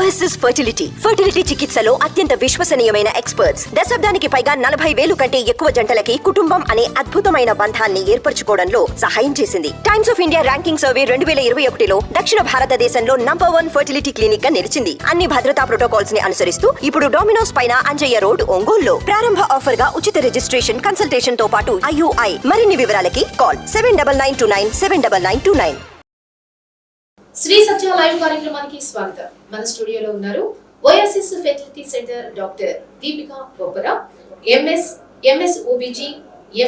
OSS fertility చికిత్సలో అత్యంత విశ్వసనీయమైన ఎక్స్పర్ట్స్. దశాబ్దానికి పైగా 40,000 కంటే ఎక్కువ జంటలకి కుటుంబం అనే అద్భుతమైన బంధాన్ని ఏర్పరచుకోవడంలో సహాయం చేసింది. Times of India ranking survey 2021లో దక్షిణ భారతదేశంలో #1 ఫర్టిలిటీ క్లినిక్ గా నిలిచింది. అన్ని భద్రతా ప్రోటోకాల్స్ ని అనుసరిస్తూ ఇప్పుడు డొమినోస్ పైన అంజయ్య రోడ్, ఒంగోలులో ప్రారంభ ఆఫర్ గా ఉచిత రిజిస్ట్రేషన్, కన్సల్టేషన్ తో పాటు IUI. మరిన్ని వివరాలకి కాల్ 7992979929. శ్రీ సత్య లైవ్ కార్యక్రమానికి స్వాగతం. మన స్టూడియోలో ఉన్నారు Oasis fertility centre doctor Deepika Boppara, MS OBG,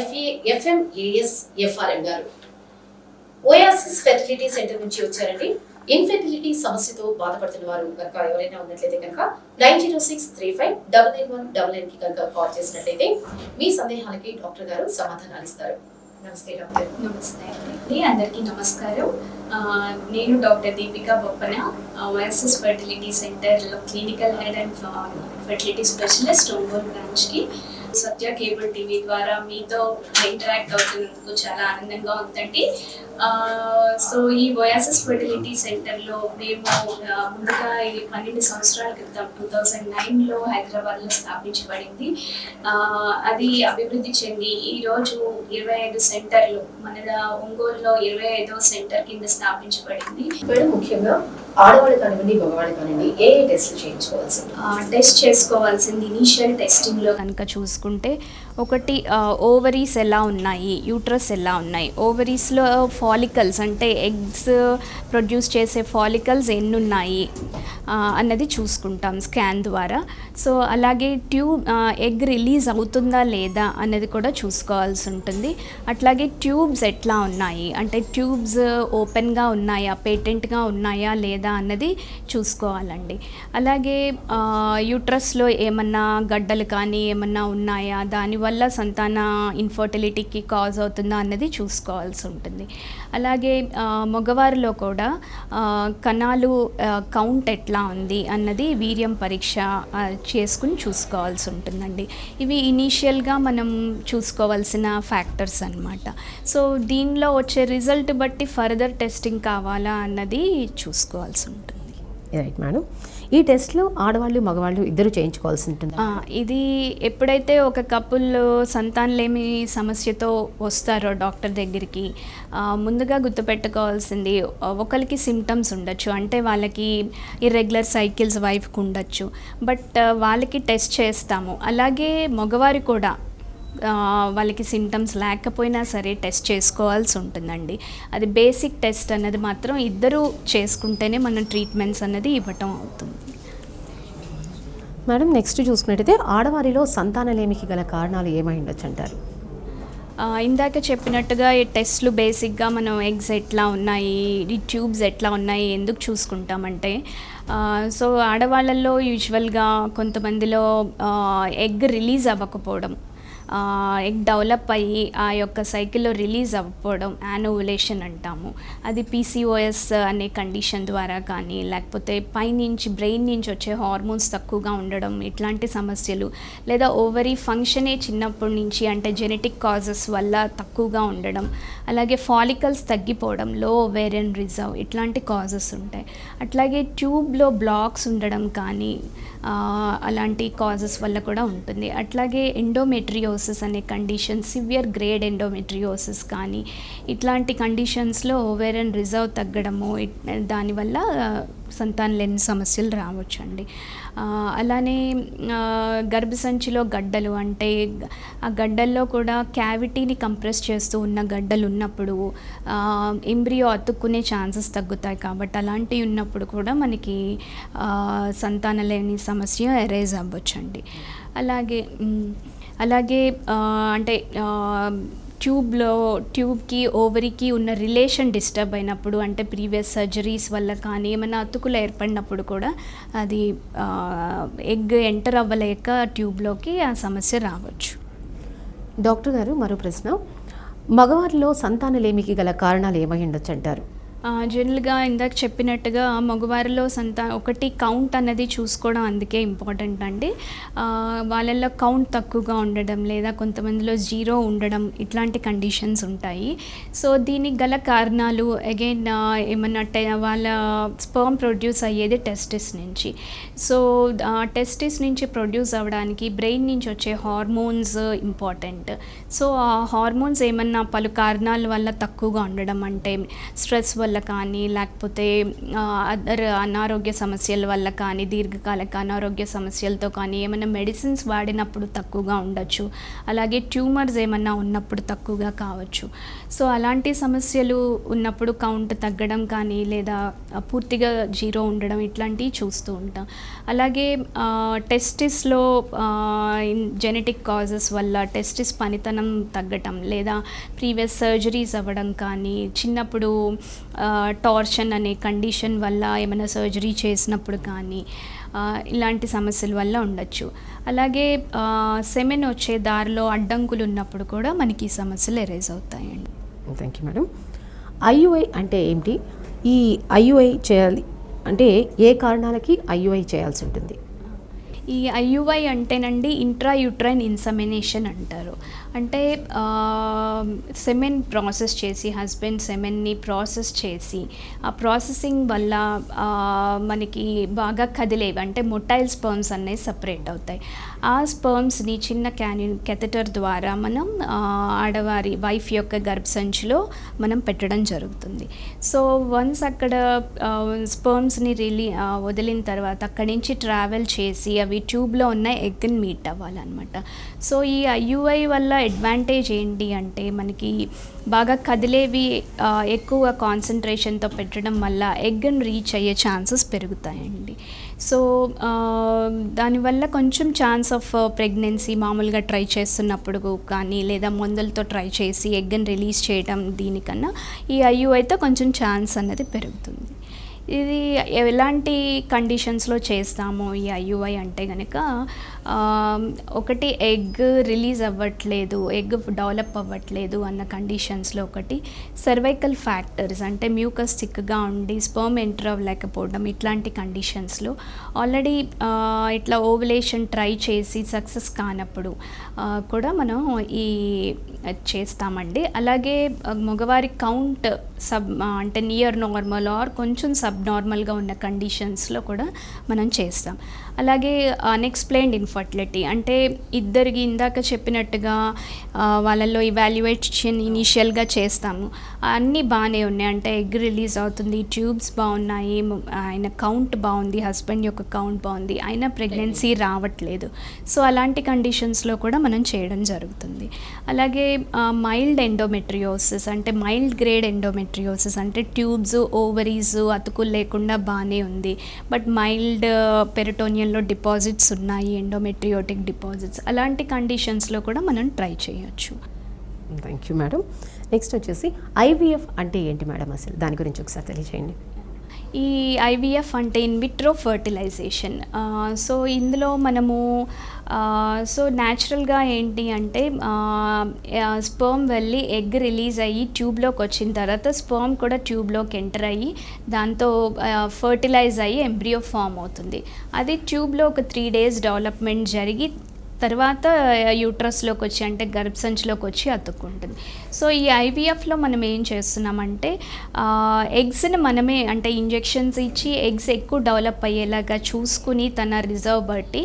FA, FMAS, FRM garu. Oasis fertility centre నుంచి వచ్చారండి. ఇన్ఫెర్టిలిటీ సమస్యతో బాధపడుతున్న వారు కనుక ఎవరైనా ఉన్నట్లయితే కనుక 9063599199 కి కనుక కాల్ చేసినట్లయితే మీ సందేహాలకి డాక్టర్ గారు సమాధానాలు ఇస్తారు. నమస్తే డాక్టర్. నమస్తే అండి, అందరికీ నమస్కారం. నేను doctor Deepika Boppana, Oasis fertility సెంటర్లో clinical head and fertility specialist Ongole బ్రాంచ్కి. సత్య కేబుల్ టీవీ ద్వారా మీతో ఇంటరాక్ట్ అవుతున్నందుకు చాలా ఆనందంగా ఉందండి. సో ఈ ఓయాసిస్ ఫెర్టిలిటీ సెంటర్లో మేము ముందుగా ఇది 12 సంవత్సరాల క్రితం 2009లో హైదరాబాద్లో స్థాపించబడింది. అది అభివృద్ధి చెంది ఈరోజు 25 సెంటర్లు, మన ఒంగోలులో 25వ సెంటర్ కింద స్థాపించబడింది. ముఖ్యంగా ఆడవాళ్ళు కానివ్వండి, మగవాళ్ళు కానివ్వండి, ఏ టెస్ట్లు చేయించుకోవాల్సింది? టెస్ట్ చేసుకోవాల్సింది ఇనీషియల్ టెస్టింగ్లో కనుక చూసుకుంటే, ఒకటి ఓవరీస్ ఎలా ఉన్నాయి, యూట్రస్ ఎలా ఉన్నాయి, ఓవరీస్లో ఫాలికల్స్ అంటే ఎగ్స్ ప్రొడ్యూస్ చేసే ఫాలికల్స్ ఎన్ని ఉన్నాయి అన్నది చూసుకుంటాం స్కాన్ ద్వారా. సో అలాగే ఎగ్ రిలీజ్ అవుతుందా లేదా అన్నది కూడా చూసుకోవాల్సి ఉంటుంది. అట్లాగే ట్యూబ్స్ ఎట్లా ఉన్నాయి అంటే ట్యూబ్స్ ఓపెన్గా ఉన్నాయా, పేటెంట్గా ఉన్నాయా లేదా అన్నది చూసుకోవాలండి. అలాగే యూట్రస్లో ఏమన్నా గడ్డలు కానీ ఏమన్నా ఉన్నాయా, దానివల్ల సంతాన ఇన్ఫర్టిలిటీకి కాజ్ అవుతుందా అన్నది చూసుకోవాల్సి ఉంటుంది. అలాగే మగవారిలో కూడా కణాలు కౌంట్ ఎట్లా ఉంది అన్నది వీర్యం పరీక్ష చేసుకుని చూసుకోవాల్సి ఉంటుందండి. ఇవి ఇనీషియల్గా మనం చూసుకోవాల్సిన ఫ్యాక్టర్స్ అన్నమాట. సో దీనిలో వచ్చే రిజల్ట్ బట్టి ఫర్దర్ టెస్టింగ్ కావాలా అన్నది చూసుకోవాల్సి ఉంటుంది. రైట్ మేడం, ఈ టెస్ట్లు ఆడవాళ్ళు మగవాళ్ళు ఇద్దరు చేయించుకోవాల్సి ఉంటుంది. ఇది ఎప్పుడైతే ఒక కపుల్ సంతానలేమి సమస్యతో వస్తారో డాక్టర్ దగ్గరికి, ముందుగా గుర్తుపెట్టుకోవాల్సింది, ఒకరికి సిమ్టమ్స్ ఉండొచ్చు, అంటే వాళ్ళకి ఇర్రెగ్యులర్ సైకిల్స్ వైఫ్కి ఉండొచ్చు, బట్ వాళ్ళకి టెస్ట్ చేస్తాము. అలాగే మగవారి కూడా వాళ్ళకి సిమ్టమ్స్ లేకపోయినా సరే టెస్ట్ చేసుకోవాల్సి ఉంటుందండి. అది బేసిక్ టెస్ట్ అన్నది మాత్రం ఇద్దరు చేసుకుంటేనే మనం ట్రీట్మెంట్స్ అన్నది ఇవ్వటం అవుతుంది. మేడం, నెక్స్ట్ చూసుకున్నట్టయితే ఆడవారిలో సంతానలేమికి గల కారణాలు ఏమై ఉండొచ్చు అంటారు? ఇందాక చెప్పినట్టుగా ఈ టెస్ట్లు బేసిక్గా మనం ఎగ్స్ ఎట్లా ఉన్నాయి, ఈ ట్యూబ్స్ ఎట్లా ఉన్నాయి ఎందుకు చూసుకుంటామంటే, సో ఆడవాళ్ళల్లో యూజువల్గా కొంతమందిలో ఎగ్ రిలీజ్ అవ్వకపోవడం, ఎగ్ డెవలప్ అయ్యి ఆ యొక్క సైకిల్లో రిలీజ్ అవ్వకపోవడం యానోవులేషన్ అంటాము. అది PCOS అనే కండిషన్ ద్వారా కానీ, లేకపోతే పైనుంచి బ్రెయిన్ నుంచి వచ్చే హార్మోన్స్ తక్కువగా ఉండడం, ఇట్లాంటి సమస్యలు, లేదా ఓవరీ ఫంక్షనే చిన్నప్పటి నుంచి అంటే జెనెటిక్ కాజెస్ వల్ల తక్కువగా ఉండడం, అలాగే ఫాలికల్స్ తగ్గిపోవడం, లో ఓవేరియన్ రిజర్వ్, ఇట్లాంటి కాజెస్ ఉంటాయి. అట్లాగే ట్యూబ్లో బ్లాక్స్ ఉండడం కానీ అలాంటి కాజెస్ వల్ల కూడా ఉంటుంది. అట్లాగే ఎండోమెట్రియోసిస్ అనే కండిషన్, సివియర్ గ్రేడ్ ఎండోమెట్రియోసిస్ కానీ, ఇట్లాంటి కండిషన్స్లో ఓవేరియన్ రిజర్వ్ తగ్గడము, దానివల్ల సంతానలేని సమస్యలు రావచ్చండి. అలానే గర్భసంచిలో గడ్డలు, అంటే ఆ గడ్డల్లో కూడా క్యావిటీని కంప్రెస్ చేస్తూ ఉన్న గడ్డలు ఉన్నప్పుడు ఎంబ్రియో అతుక్కునే ఛాన్సెస్ తగ్గుతాయి. కాబట్టి అలాంటివి ఉన్నప్పుడు కూడా మనకి సంతానలేని సమస్య ఎరేజ్ అవ్వచ్చండి. అలాగే అంటే ట్యూబ్కి ఓవరీకి ఉన్న రిలేషన్ డిస్టర్బ్ అయినప్పుడు, అంటే ప్రీవియస్ సర్జరీస్ వల్ల కానీ ఏమైనా అతుకులు ఏర్పడినప్పుడు కూడా అది ఎగ్ ఎంటర్ అవ్వలేక ట్యూబ్లోకి ఆ సమస్య రావచ్చు. డాక్టర్ గారు, మరో ప్రశ్న, మగవారిలో సంతానలేమికి గల కారణాలు ఏమై ఉండొచ్చు అంటారు? జనరల్గా ఇందాక చెప్పినట్టుగా మగవారిలో ఒకటి కౌంట్ అన్నది చూసుకోవడం అందుకే ఇంపార్టెంట్ అండి. వాళ్ళల్లో కౌంట్ తక్కువగా ఉండడం లేదా కొంతమందిలో జీరో ఉండడం ఇట్లాంటి కండిషన్స్ ఉంటాయి. సో దీనికి గల కారణాలు అగైన్ ఏమన్నా వాళ్ళ స్పర్మ్ ప్రొడ్యూస్ అయ్యేది టెస్టిస్ నుంచి. సో టెస్టిస్ నుంచి ప్రొడ్యూస్ అవ్వడానికి బ్రెయిన్ నుంచి వచ్చే హార్మోన్స్ ఇంపార్టెంట్. సో ఆ హార్మోన్స్ ఏమన్నా పలు కారణాల వల్ల తక్కువగా ఉండడం, అంటే స్ట్రెస్ వల్ల కానీ లేకపోతే అదర్ అనారోగ్య సమస్యల వల్ల కానీ దీర్ఘకాలిక అనారోగ్య సమస్యలతో కానీ ఏమైనా మెడిసిన్స్ వాడినప్పుడు తక్కువగా ఉండొచ్చు. అలాగే ట్యూమర్స్ ఏమన్నా ఉన్నప్పుడు తక్కువగా కావచ్చు. సో అలాంటి సమస్యలు ఉన్నప్పుడు కౌంట్ తగ్గడం కానీ లేదా పూర్తిగా జీరో ఉండడం ఇట్లాంటివి చూస్తూ ఉంటాం. అలాగే టెస్టిస్లో జెనెటిక్ కాజెస్ వల్ల టెస్టిస్ పనితనం తగ్గటం లేదా ప్రీవియస్ సర్జరీస్ అవ్వడం కానీ, చిన్నప్పుడు టార్షన్ అనే కండిషన్ వల్ల ఏమైనా సర్జరీ చేసినప్పుడు కానీ ఇలాంటి సమస్యల వల్ల ఉండొచ్చు. అలాగే సెమెన్ వచ్చే దారిలో అడ్డంకులు ఉన్నప్పుడు కూడా మనకి ఈ సమస్యలు ఎరేజ్ అవుతాయండి. Thank you madam. ఐయుఐ అంటే ఏంటి? ఈ ఐయుఐ చేయాలి అంటే ఏ కారణాలకి ఐయుఐ చేయాల్సి ఉంటుంది? ఈ ఐయుఐ అంటేనండి ఇంట్రాయూట్రైన్ ఇన్సెమినేషన్ అంటారు. అంటే సెమెన్ ప్రాసెస్ చేసి హస్బెండ్ సెమెన్ని ప్రాసెస్ చేసి ఆ ప్రాసెసింగ్ వల్ల మనకి బాగా కదిలేవి అంటే మొటైల్ స్పర్మ్స్ అనేవి సపరేట్ అవుతాయి. ఆ స్పర్మ్స్ని చిన్న కెథెటర్ ద్వారా మనం ఆడవారి వైఫ్ యొక్క గర్భసంచిలో మనం పెట్టడం జరుగుతుంది. సో వన్స్ అక్కడ స్పర్మ్స్ని వదిలిన తర్వాత అక్కడి నుంచి ట్రావెల్ చేసి అవి ట్యూబ్లో ఉన్న ఎగ్ని మీట్ అవ్వాలన్నమాట. సో ఈ ఐయుఐ వల్ల అడ్వాంటేజ్ ఏంటి అంటే మనకి బాగా కదిలేవి ఎక్కువ కాన్సన్ట్రేషన్తో పెట్టడం వల్ల ఎగ్ని రీచ్ అయ్యే ఛాన్సెస్ పెరుగుతాయండి. సో దానివల్ల కొంచెం ఛాన్స్ ఆఫ్ ప్రెగ్నెన్సీ మామూలుగా ట్రై చేస్తున్నప్పుడు కానీ లేదా మందులతో ట్రై చేసి ఎగ్ని రిలీజ్ చేయడం దీనికన్నా ఈ ఐయుఐతో కొంచెం ఛాన్స్ అనేది పెరుగుతుంది. ఇది ఎలాంటి కండిషన్స్లో చేస్తామో ఈ ఐయుఐ అంటే కనుక ఒకటి ఎగ్ రిలీజ్ అవ్వట్లేదు, ఎగ్ డెవలప్ అవ్వట్లేదు అన్న కండిషన్స్లో, ఒకటి సర్వైకల్ ఫ్యాక్టర్స్ అంటే మ్యూకస్ థిక్గా ఉండి స్పర్మ్ ఎంటర్ అవ్వలేకపోవడం ఇట్లాంటి కండిషన్స్లో, ఆల్రెడీ ఇట్లా ఓవులేషన్ ట్రై చేసి సక్సెస్ కానప్పుడు కూడా మనం ఈ చేస్తామండి. అలాగే మగవారి కౌంట్ అంటే నియర్ నార్మల్ ఆర్ కొంచెం సబ్ నార్మల్గా ఉన్న కండిషన్స్లో కూడా మనం చేస్తాం. అలాగే అన్ఎక్స్ప్లెయిన్డ్ ఇన్ఫర్టిలిటీ అంటే ఇద్దరికి ఇందాక చెప్పినట్టుగా వాళ్ళల్లో ఇవాల్యుయేషన్ ఇనీషియల్గా చేస్తాము, అన్నీ బాగానే ఉన్నాయి అంటే ఎగ్ రిలీజ్ అవుతుంది, ట్యూబ్స్ బాగున్నాయి, ఆయన కౌంట్ బాగుంది, హస్బెండ్ యొక్క కౌంట్ బాగుంది, అయినా ప్రెగ్నెన్సీ రావట్లేదు. సో అలాంటి కండిషన్స్లో కూడా మనం చేయడం జరుగుతుంది. అలాగే మైల్డ్ ఎండోమెట్రియోసిస్ అంటే మైల్డ్ గ్రేడ్ ఎండోమెట్రియోసిస్ అంటే ట్యూబ్స్ ఓవరీస్ అతుకులు లేకుండా బాగానే ఉంది, బట్ మైల్డ్ పెరిటోనియంలో డిపాజిట్స్ ఉన్నాయి, ఎండోమెట్రియోటిక్ డిపాజిట్స్, అలాంటి కండిషన్స్లో కూడా మనం ట్రై చేయొచ్చు. Thank you madam. నెక్స్ట్ వచ్చేసి ఐవీఎఫ్ అంటే ఏంటి మేడం? అసలు దాని గురించి ఒకసారి తెలియజేయండి. ఈ ఐవీఎఫ్ అంటే ఇన్విట్రో ఫర్టిలైజేషన్. సో ఇందులో మనము సో న్యాచురల్గా ఏంటి అంటే స్పర్మ్ వెళ్ళి ఎగ్ రిలీజ్ అయ్యి ట్యూబ్లోకి వచ్చిన తర్వాత స్పర్మ్ కూడా ట్యూబ్లోకి ఎంటర్ అయ్యి దాంతో ఫర్టిలైజ్ అయ్యి ఎంబ్రియో ఫామ్ అవుతుంది. అది ట్యూబ్లో ఒక 3 days డెవలప్మెంట్ జరిగి తర్వాత యూట్రస్లోకి వచ్చి అంటే గర్భసంచిలోకి వచ్చి అతుక్కుంటుంది. సో ఈ ఐవీఎఫ్లో మనం ఏం చేస్తున్నామంటే ఎగ్స్ని మనమే అంటే ఇంజెక్షన్స్ ఇచ్చి ఎగ్స్ ఎక్కువ డెవలప్ అయ్యేలాగా చూసుకుని తన రిజర్వ్ బట్టి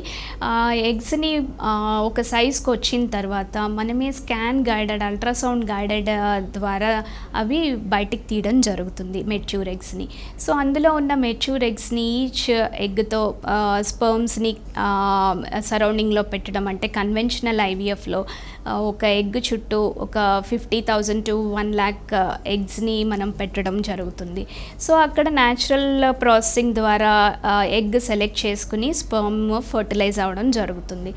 ఎగ్స్ని ఒక సైజ్కి వచ్చిన తర్వాత మనమే స్కాన్ గైడెడ్ అల్ట్రాసౌండ్ గైడెడ్ ద్వారా అవి బయటికి తీయడం జరుగుతుంది మెచ్యూర్ ఎగ్స్ని. సో అందులో ఉన్న మెచ్యూర్ ఎగ్స్ని ఈచ్ ఎగ్తో స్పర్మ్స్ని సరౌండింగ్లో పెట్టడం అంటే కన్వెన్షనల్ ఐవీఎఫ్లో ఒక ఎగ్ చుట్టూ ఒక 50,000 to 1 lakh ఎగ్స్ని మనం పెట్టడం జరుగుతుంది. సో అక్కడ న్యాచురల్ ప్రాసెసింగ్ ద్వారా ఎగ్ సెలెక్ట్ చేసుకుని స్పర్మ్ ఫర్టిలైజ్ అవ్వడం జరుగుతుంది.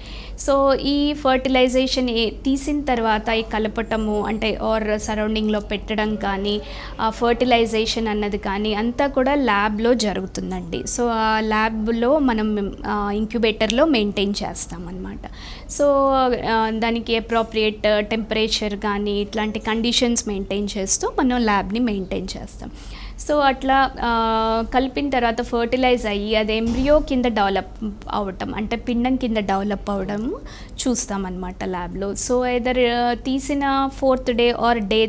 సో ఈ ఫర్టిలైజేషన్ తీసిన తర్వాత ఈ కలపటము అంటే ఆర్ సరౌండింగ్లో పెట్టడం కానీ ఫర్టిలైజేషన్ అన్నది కానీ అంతా కూడా ల్యాబ్లో జరుగుతుందండి. సో ఆ ల్యాబ్లో మనం ఇంక్యుబేటర్లో మెయింటైన్ చేస్తామన్నమాట. సో దానికి అప్రోప్రియేట్ టెంపరేచర్ కానీ ఇట్లాంటి కండిషన్స్ మెయింటైన్ చేస్తూ మనం ల్యాబ్ని మెయింటైన్ చేస్తాం. సో అట్లా కలిపిన తర్వాత ఫర్టిలైజ్ అయ్యి అది ఎంబ్రియో కింద డెవలప్ అవటం, అంటే పిండం కింద డెవలప్ అవడం చూస్తామన్నమాట ల్యాబ్లో. సో ఎదర్ తీసిన 4th డే ఆర్ డే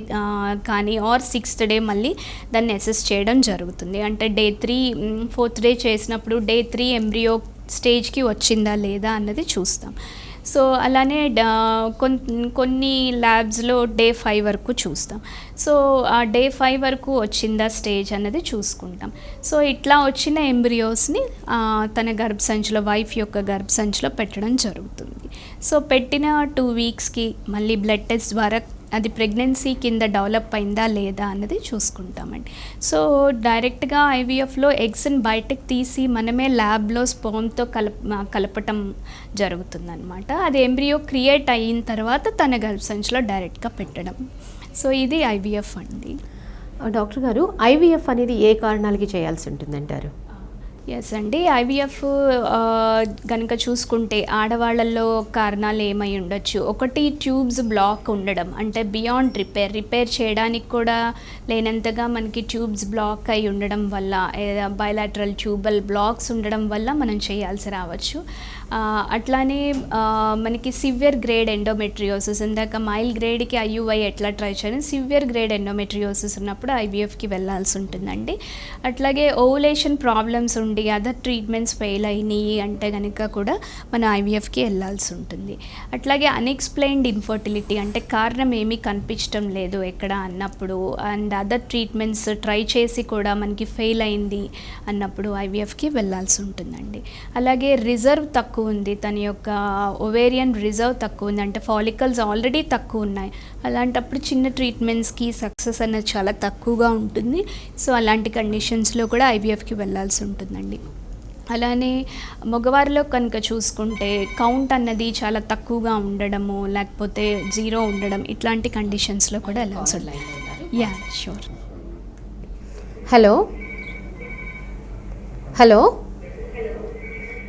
కానీ ఆర్ 6th డే మళ్ళీ దాన్ని అసెస్ చేయడం జరుగుతుంది. అంటే డే 3 4th డే చేసినప్పుడు డే 3 ఎంబ్రియో స్టేజ్కి వచ్చిందా లేదా అన్నది చూస్తాం. సో అలానే కొన్ని ల్యాబ్స్లో డే 5 వరకు చూస్తాం. సో ఆ డే 5 వరకు వచ్చిందా స్టేజ్ అన్నది చూసుకుంటాం. సో ఇట్లా వచ్చిన ఎంబ్రియోస్ని తన గర్భసంచిలో, వైఫ్ యొక్క గర్భసంచిలో పెట్టడం జరుగుతుంది. సో పెట్టిన 2 వీక్స్కి మళ్ళీ బ్లడ్ టెస్ట్ ద్వారా అది ప్రెగ్నెన్సీ కింద డెవలప్ అయిందా లేదా అన్నది చూసుకుంటామండి. సో డైరెక్ట్గా ఐవీఎఫ్లో ఎగ్స్ని బయటకు తీసి మనమే ల్యాబ్లో స్పర్మ్తో కలపటం జరుగుతుందన్నమాట. అది ఎంబ్రియో క్రియేట్ అయిన తర్వాత తన గర్భసంచిలో డైరెక్ట్గా పెట్టడం. సో ఇది ఐవీఎఫ్ అండి. డాక్టర్ గారు, ఐవీఎఫ్ అనేది ఏ కారణాలకి చేయాల్సి ఉంటుందంటారు? ఎస్ అండి, ఐవీఎఫ్ కనుక చూసుకుంటే ఆడవాళ్ళల్లో కారణాలు ఏమై ఉండొచ్చు. ఒకటి, ట్యూబ్స్ బ్లాక్ ఉండడం, అంటే బియాండ్ రిపేర్ చేయడానికి కూడా లేనంతగా మనకి ట్యూబ్స్ బ్లాక్ అయి ఉండడం వల్ల, బైలాటరల్ ట్యూబల్ బ్లాక్స్ ఉండడం వల్ల మనం చేయాల్సి రావచ్చు. అట్లానే మనకి సివియర్ గ్రేడ్ ఎండోమెట్రియోసిస్, ఇందాక మైల్డ్ గ్రేడ్కి ఐయుఐ ఎట్లా ట్రై చేయడం, సివియర్ గ్రేడ్ ఎండోమెట్రియోసిస్ ఉన్నప్పుడు ఐవీఎఫ్కి వెళ్ళాల్సి ఉంటుందండి. అట్లాగే ఓవులేషన్ ప్రాబ్లమ్స్ ఉండి అదర్ ట్రీట్మెంట్స్ ఫెయిల్ అయినాయి అంటే కనుక కూడా మనం ఐవీఎఫ్కి వెళ్ళాల్సి ఉంటుంది. అట్లాగే అన్ఎక్స్ప్లెయిన్డ్ ఇన్ఫర్టిలిటీ, అంటే కారణం ఏమీ కనిపించడం లేదు ఎక్కడ అన్నప్పుడు, అండ్ అదర్ ట్రీట్మెంట్స్ ట్రై చేసి కూడా మనకి ఫెయిల్ అయింది అన్నప్పుడు ఐవీఎఫ్కి వెళ్ళాల్సి ఉంటుందండి. అలాగే రిజర్వ్ తక్కువ ఉంది, తన యొక్క ఒవేరియన్ రిజర్వ్ తక్కువ ఉంది, అంటే ఫాలికల్స్ ఆల్రెడీ తక్కువ ఉన్నాయి. అలాంటప్పుడు చిన్న ట్రీట్మెంట్స్కి సక్సెస్ అనేది చాలా తక్కువగా ఉంటుంది. సో అలాంటి కండిషన్స్లో కూడా ఐవీఎఫ్కి వెళ్ళాల్సి ఉంటుందండి. అలానే మగవారిలో కనుక చూసుకుంటే కౌంట్ అన్నది చాలా తక్కువగా ఉండడము, లేకపోతే 0 ఉండడం, ఇట్లాంటి కండిషన్స్లో కూడా వెళ్ళాల్సి ఉంటుంది. Yeah sure. Hello hello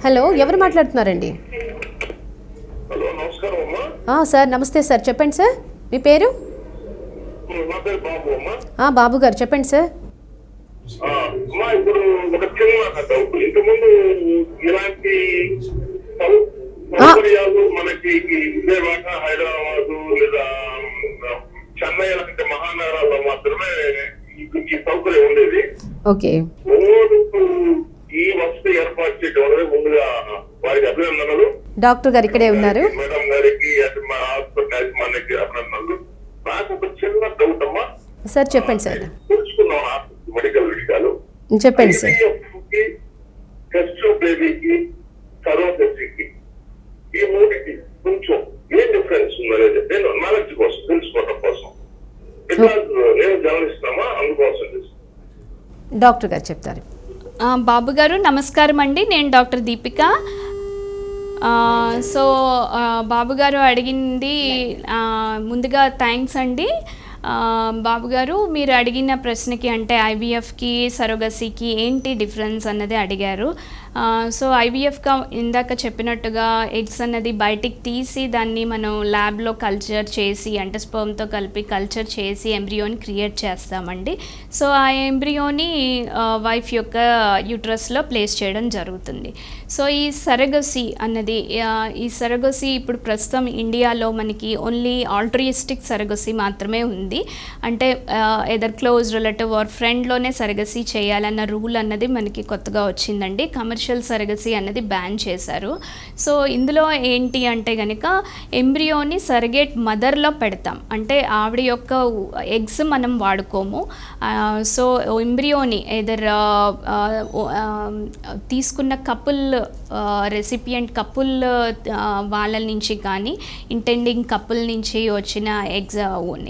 hello, ఎవరు మాట్లాడుతున్నారండి? హలో, నమస్కారం అమ్మా. సార్ నమస్తే సార్, చెప్పండి సార్, మీ పేరు? నా పేరు బాబు అమ్మా. బాబు గారు చెప్పండి సార్. అమ్మా, ఇప్పుడు ఒక చిన్న డౌట్. ఇంతకుముందు ఇలాంటి సౌకర్యాలు మనకి విజయవాడ, హైదరాబాద్ లేదా చెన్నై లాంటి మహానగరాల్లో మాత్రమే ఈ సౌకర్యం ఉండేది. ఓకే. ఈ వసతి ఏర్పాటు చేయడం అనేది ముందుగా వారికి అభినందనలు. డాక్టర్ గారు ఇక్కడే ఉన్నారు. మేడం గారికి, మా హాస్పిటల్ యాజమాన్యానికి అభినందనలు. నాకు ఒక చిన్న డౌట్ అమ్మా. సార్ చెప్పండి సార్. తెలుసుకున్నాం మెడికల్ విషయాలు. చెప్పండి సార్. టెస్ట్ బేబీకి, సరోగసీకి, ఈ మూడికి కొంచెం ఏం డిఫరెన్స్ ఉందనేది నేను నాలెడ్జ్ కోసం, తెలుసుకోవడం కోసం, నేను గమనిస్తున్నామా, అందుకోసం డాక్టర్ గారు చెప్తారు. బాబు గారు నమస్కారం అండి, నేను డాక్టర్ దీపిక. సో బాబు గారు అడిగింది ముందుగా థ్యాంక్స్ అండి. బాబు గారు, మీరు అడిగిన ప్రశ్నకి, అంటే ఐవీఎఫ్కి సరోగసీకి ఏంటి డిఫరెన్స్ అన్నది అడిగారు. సో ఐవీఎఫ్గా ఇందాక చెప్పినట్టుగా ఎగ్స్ అన్నది బయటికి తీసి దాన్ని మనం ల్యాబ్లో కల్చర్ చేసి, అంటే స్పర్మ్తో కలిపి కల్చర్ చేసి ఎంబ్రియోని క్రియేట్ చేస్తామండి. సో ఆ ఎంబ్రియోని వైఫ్ యొక్క యూట్రస్లో ప్లేస్ చేయడం జరుగుతుంది. సో ఈ సరగసీ అన్నది, ఈ సరగసీ ఇప్పుడు ప్రస్తుతం ఇండియాలో మనకి ఓన్లీ ఆల్ట్రియిస్టిక్ సరగసీ మాత్రమే ఉంది. అంటే ఎదర్ క్లోజ్ రిలేటివ్ ఆర్ ఫ్రెండ్లోనే సరగసీ చేయాలన్న రూల్ అన్నది మనకి కొత్తగా వచ్చిందండి. కమర్షియల్ సరగసీ అన్నది బ్యాన్ చేశారు. సో ఇందులో ఏంటి అంటే కనుక ఎంబ్రియోని సరగేట్ మదర్లో పెడతాం, అంటే ఆవిడ యొక్క ఎగ్స్ మనం వాడుకోము. సో ఎంబ్రియోని ఎదర్ తీసుకున్న కపుల్, రెసిపియంట్ కపుల్ వాళ్ళ నుంచి కానీ, ఇంటెండింగ్ కపుల్ నుంచి వచ్చిన ఎగ్స్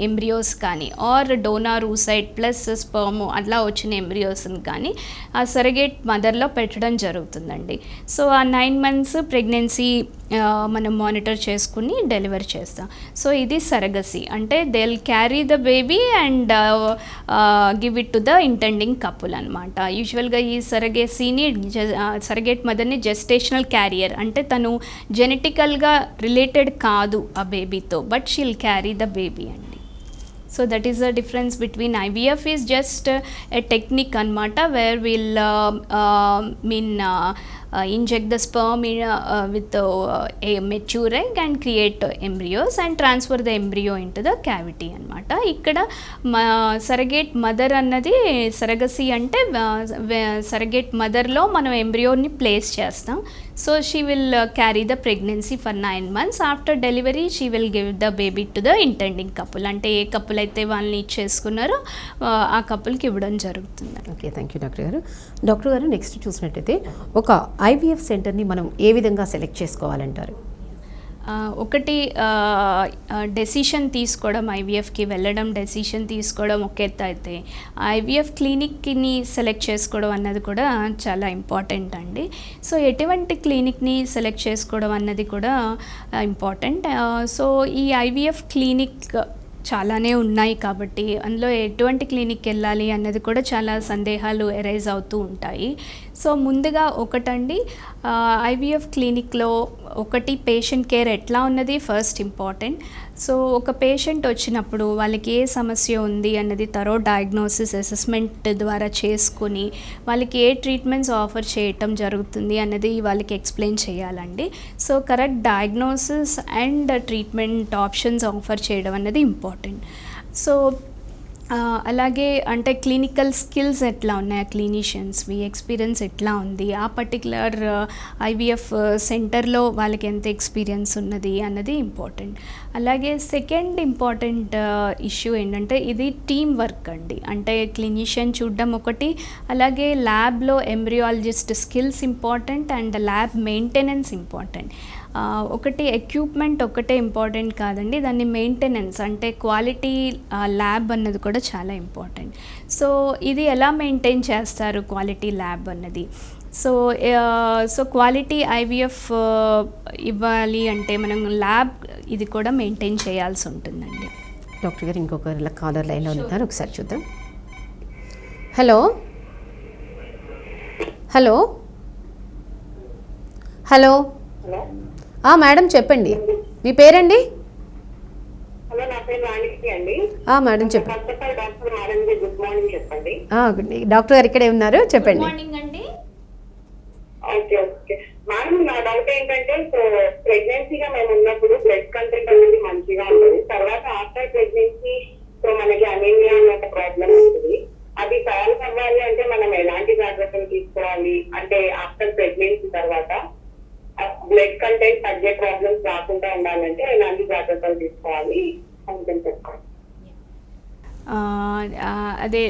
ఎంబ్రియోస్ కానీ, or donor oocyte plus sperm అట్లా వచ్చిన ఎంబ్రియోస్ని కానీ ఆ సరగేట్ మదర్లో పెట్టడం జరుగుతుందండి. సో ఆ 9 months ప్రెగ్నెన్సీ మనం మానిటర్ చేసుకుని డెలివరీ చేస్తాం. సో ఇది సరగసీ, అంటే they will carry the baby and give it to the intending couple అనమాట. యూజువల్గా ఈ సరగసీని, సరగేట్ మదర్ని జెస్టేషనల్ క్యారియర్, అంటే తను జెనెటికల్గా రిలేటెడ్ కాదు ఆ బేబీతో, but she'll carry the baby అండి. So that is the difference between IVF is just a technique anamata where we'll inject the sperm with a mature egg and create embryos and transfer the embryo into the cavity anamata. Ikkada surrogate mother annadi surrogacy ante surrogate mother lo manam embryo ni place chestam. So she will carry the pregnancy for 9 months. After delivery she will give the baby to the intending couple. అంటే a couple అయితే వాళ్ళని ఇచ్చేసుకున్నారో ఆ కపుల్కి ఇవ్వడం జరుగుతుంది. Okay, thank you doctor గారు. Doctor గారు, next చూసినట్టయితే ఒక ఐవీఎఫ్ సెంటర్ని మనం ఏ విధంగా సెలెక్ట్ చేసుకోవాలంటారు? ఒకటి డెసిషన్ తీసుకోవడం, ఐవీఎఫ్కి వెళ్ళడం డెసిషన్ తీసుకోవడం ఒక ఎత్తు అయితే ఐవీఎఫ్ క్లినిక్ని సెలెక్ట్ చేసుకోవడం అన్నది కూడా చాలా ఇంపార్టెంట్ అండి. సో ఎటువంటి క్లినిక్ని సెలెక్ట్ చేసుకోవడం అన్నది కూడా ఇంపార్టెంట్. సో ఈ ఐవీఎఫ్ క్లినిక్ చాలానే ఉన్నాయి కాబట్టి అందులో ఎటువంటి క్లినిక్ వెళ్ళాలి అన్నది కూడా చాలా సందేహాలు ఎరైజ్ అవుతూ ఉంటాయి. సో ముందుగా ఒకటండి, ఐవీఎఫ్ క్లినిక్లో ఒకటి పేషెంట్ కేర్ ఎట్లా ఉన్నది ఫస్ట్ ఇంపార్టెంట్. సో ఒక పేషెంట్ వచ్చినప్పుడు వాళ్ళకి ఏ సమస్య ఉంది అన్నది తరో డయాగ్నోసిస్ అసెస్మెంట్ ద్వారా చేసుకొని వాళ్ళకి ఏ ట్రీట్మెంట్స్ ఆఫర్ చేయటం జరుగుతుంది అన్నది వాళ్ళకి ఎక్స్ప్లెయిన్ చేయాలండి. So correct diagnosis and treatment options offer చేయడం అన్నది ఇంపార్టెంట్. సో అలాగే అంటే క్లినికల్ స్కిల్స్ ఎట్లా ఉన్నాయి, క్లినీషియన్స్వి ఎక్స్పీరియన్స్ ఎట్లా ఉంది, ఆ పర్టికులర్ ఐవీఎఫ్ సెంటర్లో వాళ్ళకి ఎంత ఎక్స్పీరియన్స్ ఉన్నది అన్నది ఇంపార్టెంట్. అలాగే సెకండ్ ఇంపార్టెంట్ ఇష్యూ ఏంటంటే ఇది టీమ్ వర్క్ అండి. అంటే క్లినీషియన్ చూడడం ఒకటి, అలాగే ల్యాబ్లో embryologist skills important and lab maintenance important. ఒకటి ఎక్విప్మెంట్ ఒకటే ఇంపార్టెంట్ కాదండి, దాన్ని మెయింటెనెన్స్ అంటే క్వాలిటీ ల్యాబ్ అన్నది కూడా చాలా ఇంపార్టెంట్. సో ఇది ఎలా మెయింటైన్ చేస్తారు క్వాలిటీ ల్యాబ్ అన్నది? సో క్వాలిటీ ఐవీఎఫ్ ఇవ్వాలి అంటే మనం ల్యాబ్ ఇది కూడా మెయింటైన్ చేయాల్సి ఉంటుందండి. డాక్టర్ గారు, ఇంకొక కాలర్ లైన్లో ఉన్నారు, ఒకసారి చూద్దాం. హలో హలో హలో మేడం చెప్పండి, మీ పేరండి? హలో, నా పేరు రాణి అండి. మేడం చెప్పండి. డాక్టర్ మారండి, గుడ్ మార్నింగ్ చెప్పండి. డాక్టర్ గారు ఇక్కడే ఉన్నారు, చెప్పండి. మార్నింగ్ అండి. ఓకే ఓకే మేడం, నా డౌట్ ఏంటంటే ప్రెగ్నెన్సీగా మేము ఉన్నప్పుడు బ్లడ్ కంటెంట్ అనేది మంచిగా ఉంటుంది. తర్వాత ఆఫ్టర్ ప్రెగ్నెన్సీ మనకి అనీమియా అనే ఒక ప్రాబ్లం ఉంటుంది. అది సాల్వ్ అవ్వాలి అంటే మనం ఎలాంటి జాగ్రత్తలు తీసుకోవాలి? అంటే ఆఫ్టర్ ప్రెగ్నెన్సీ తర్వాత బ్లడ్ కంటెంట్ తగ్గే ప్రాబ్లమ్స్ రాకుండా ఉండాలంటే ఎలాంటి జాగ్రత్తలు తీసుకోవాలి అని చెప్పుకోవాలి. అదే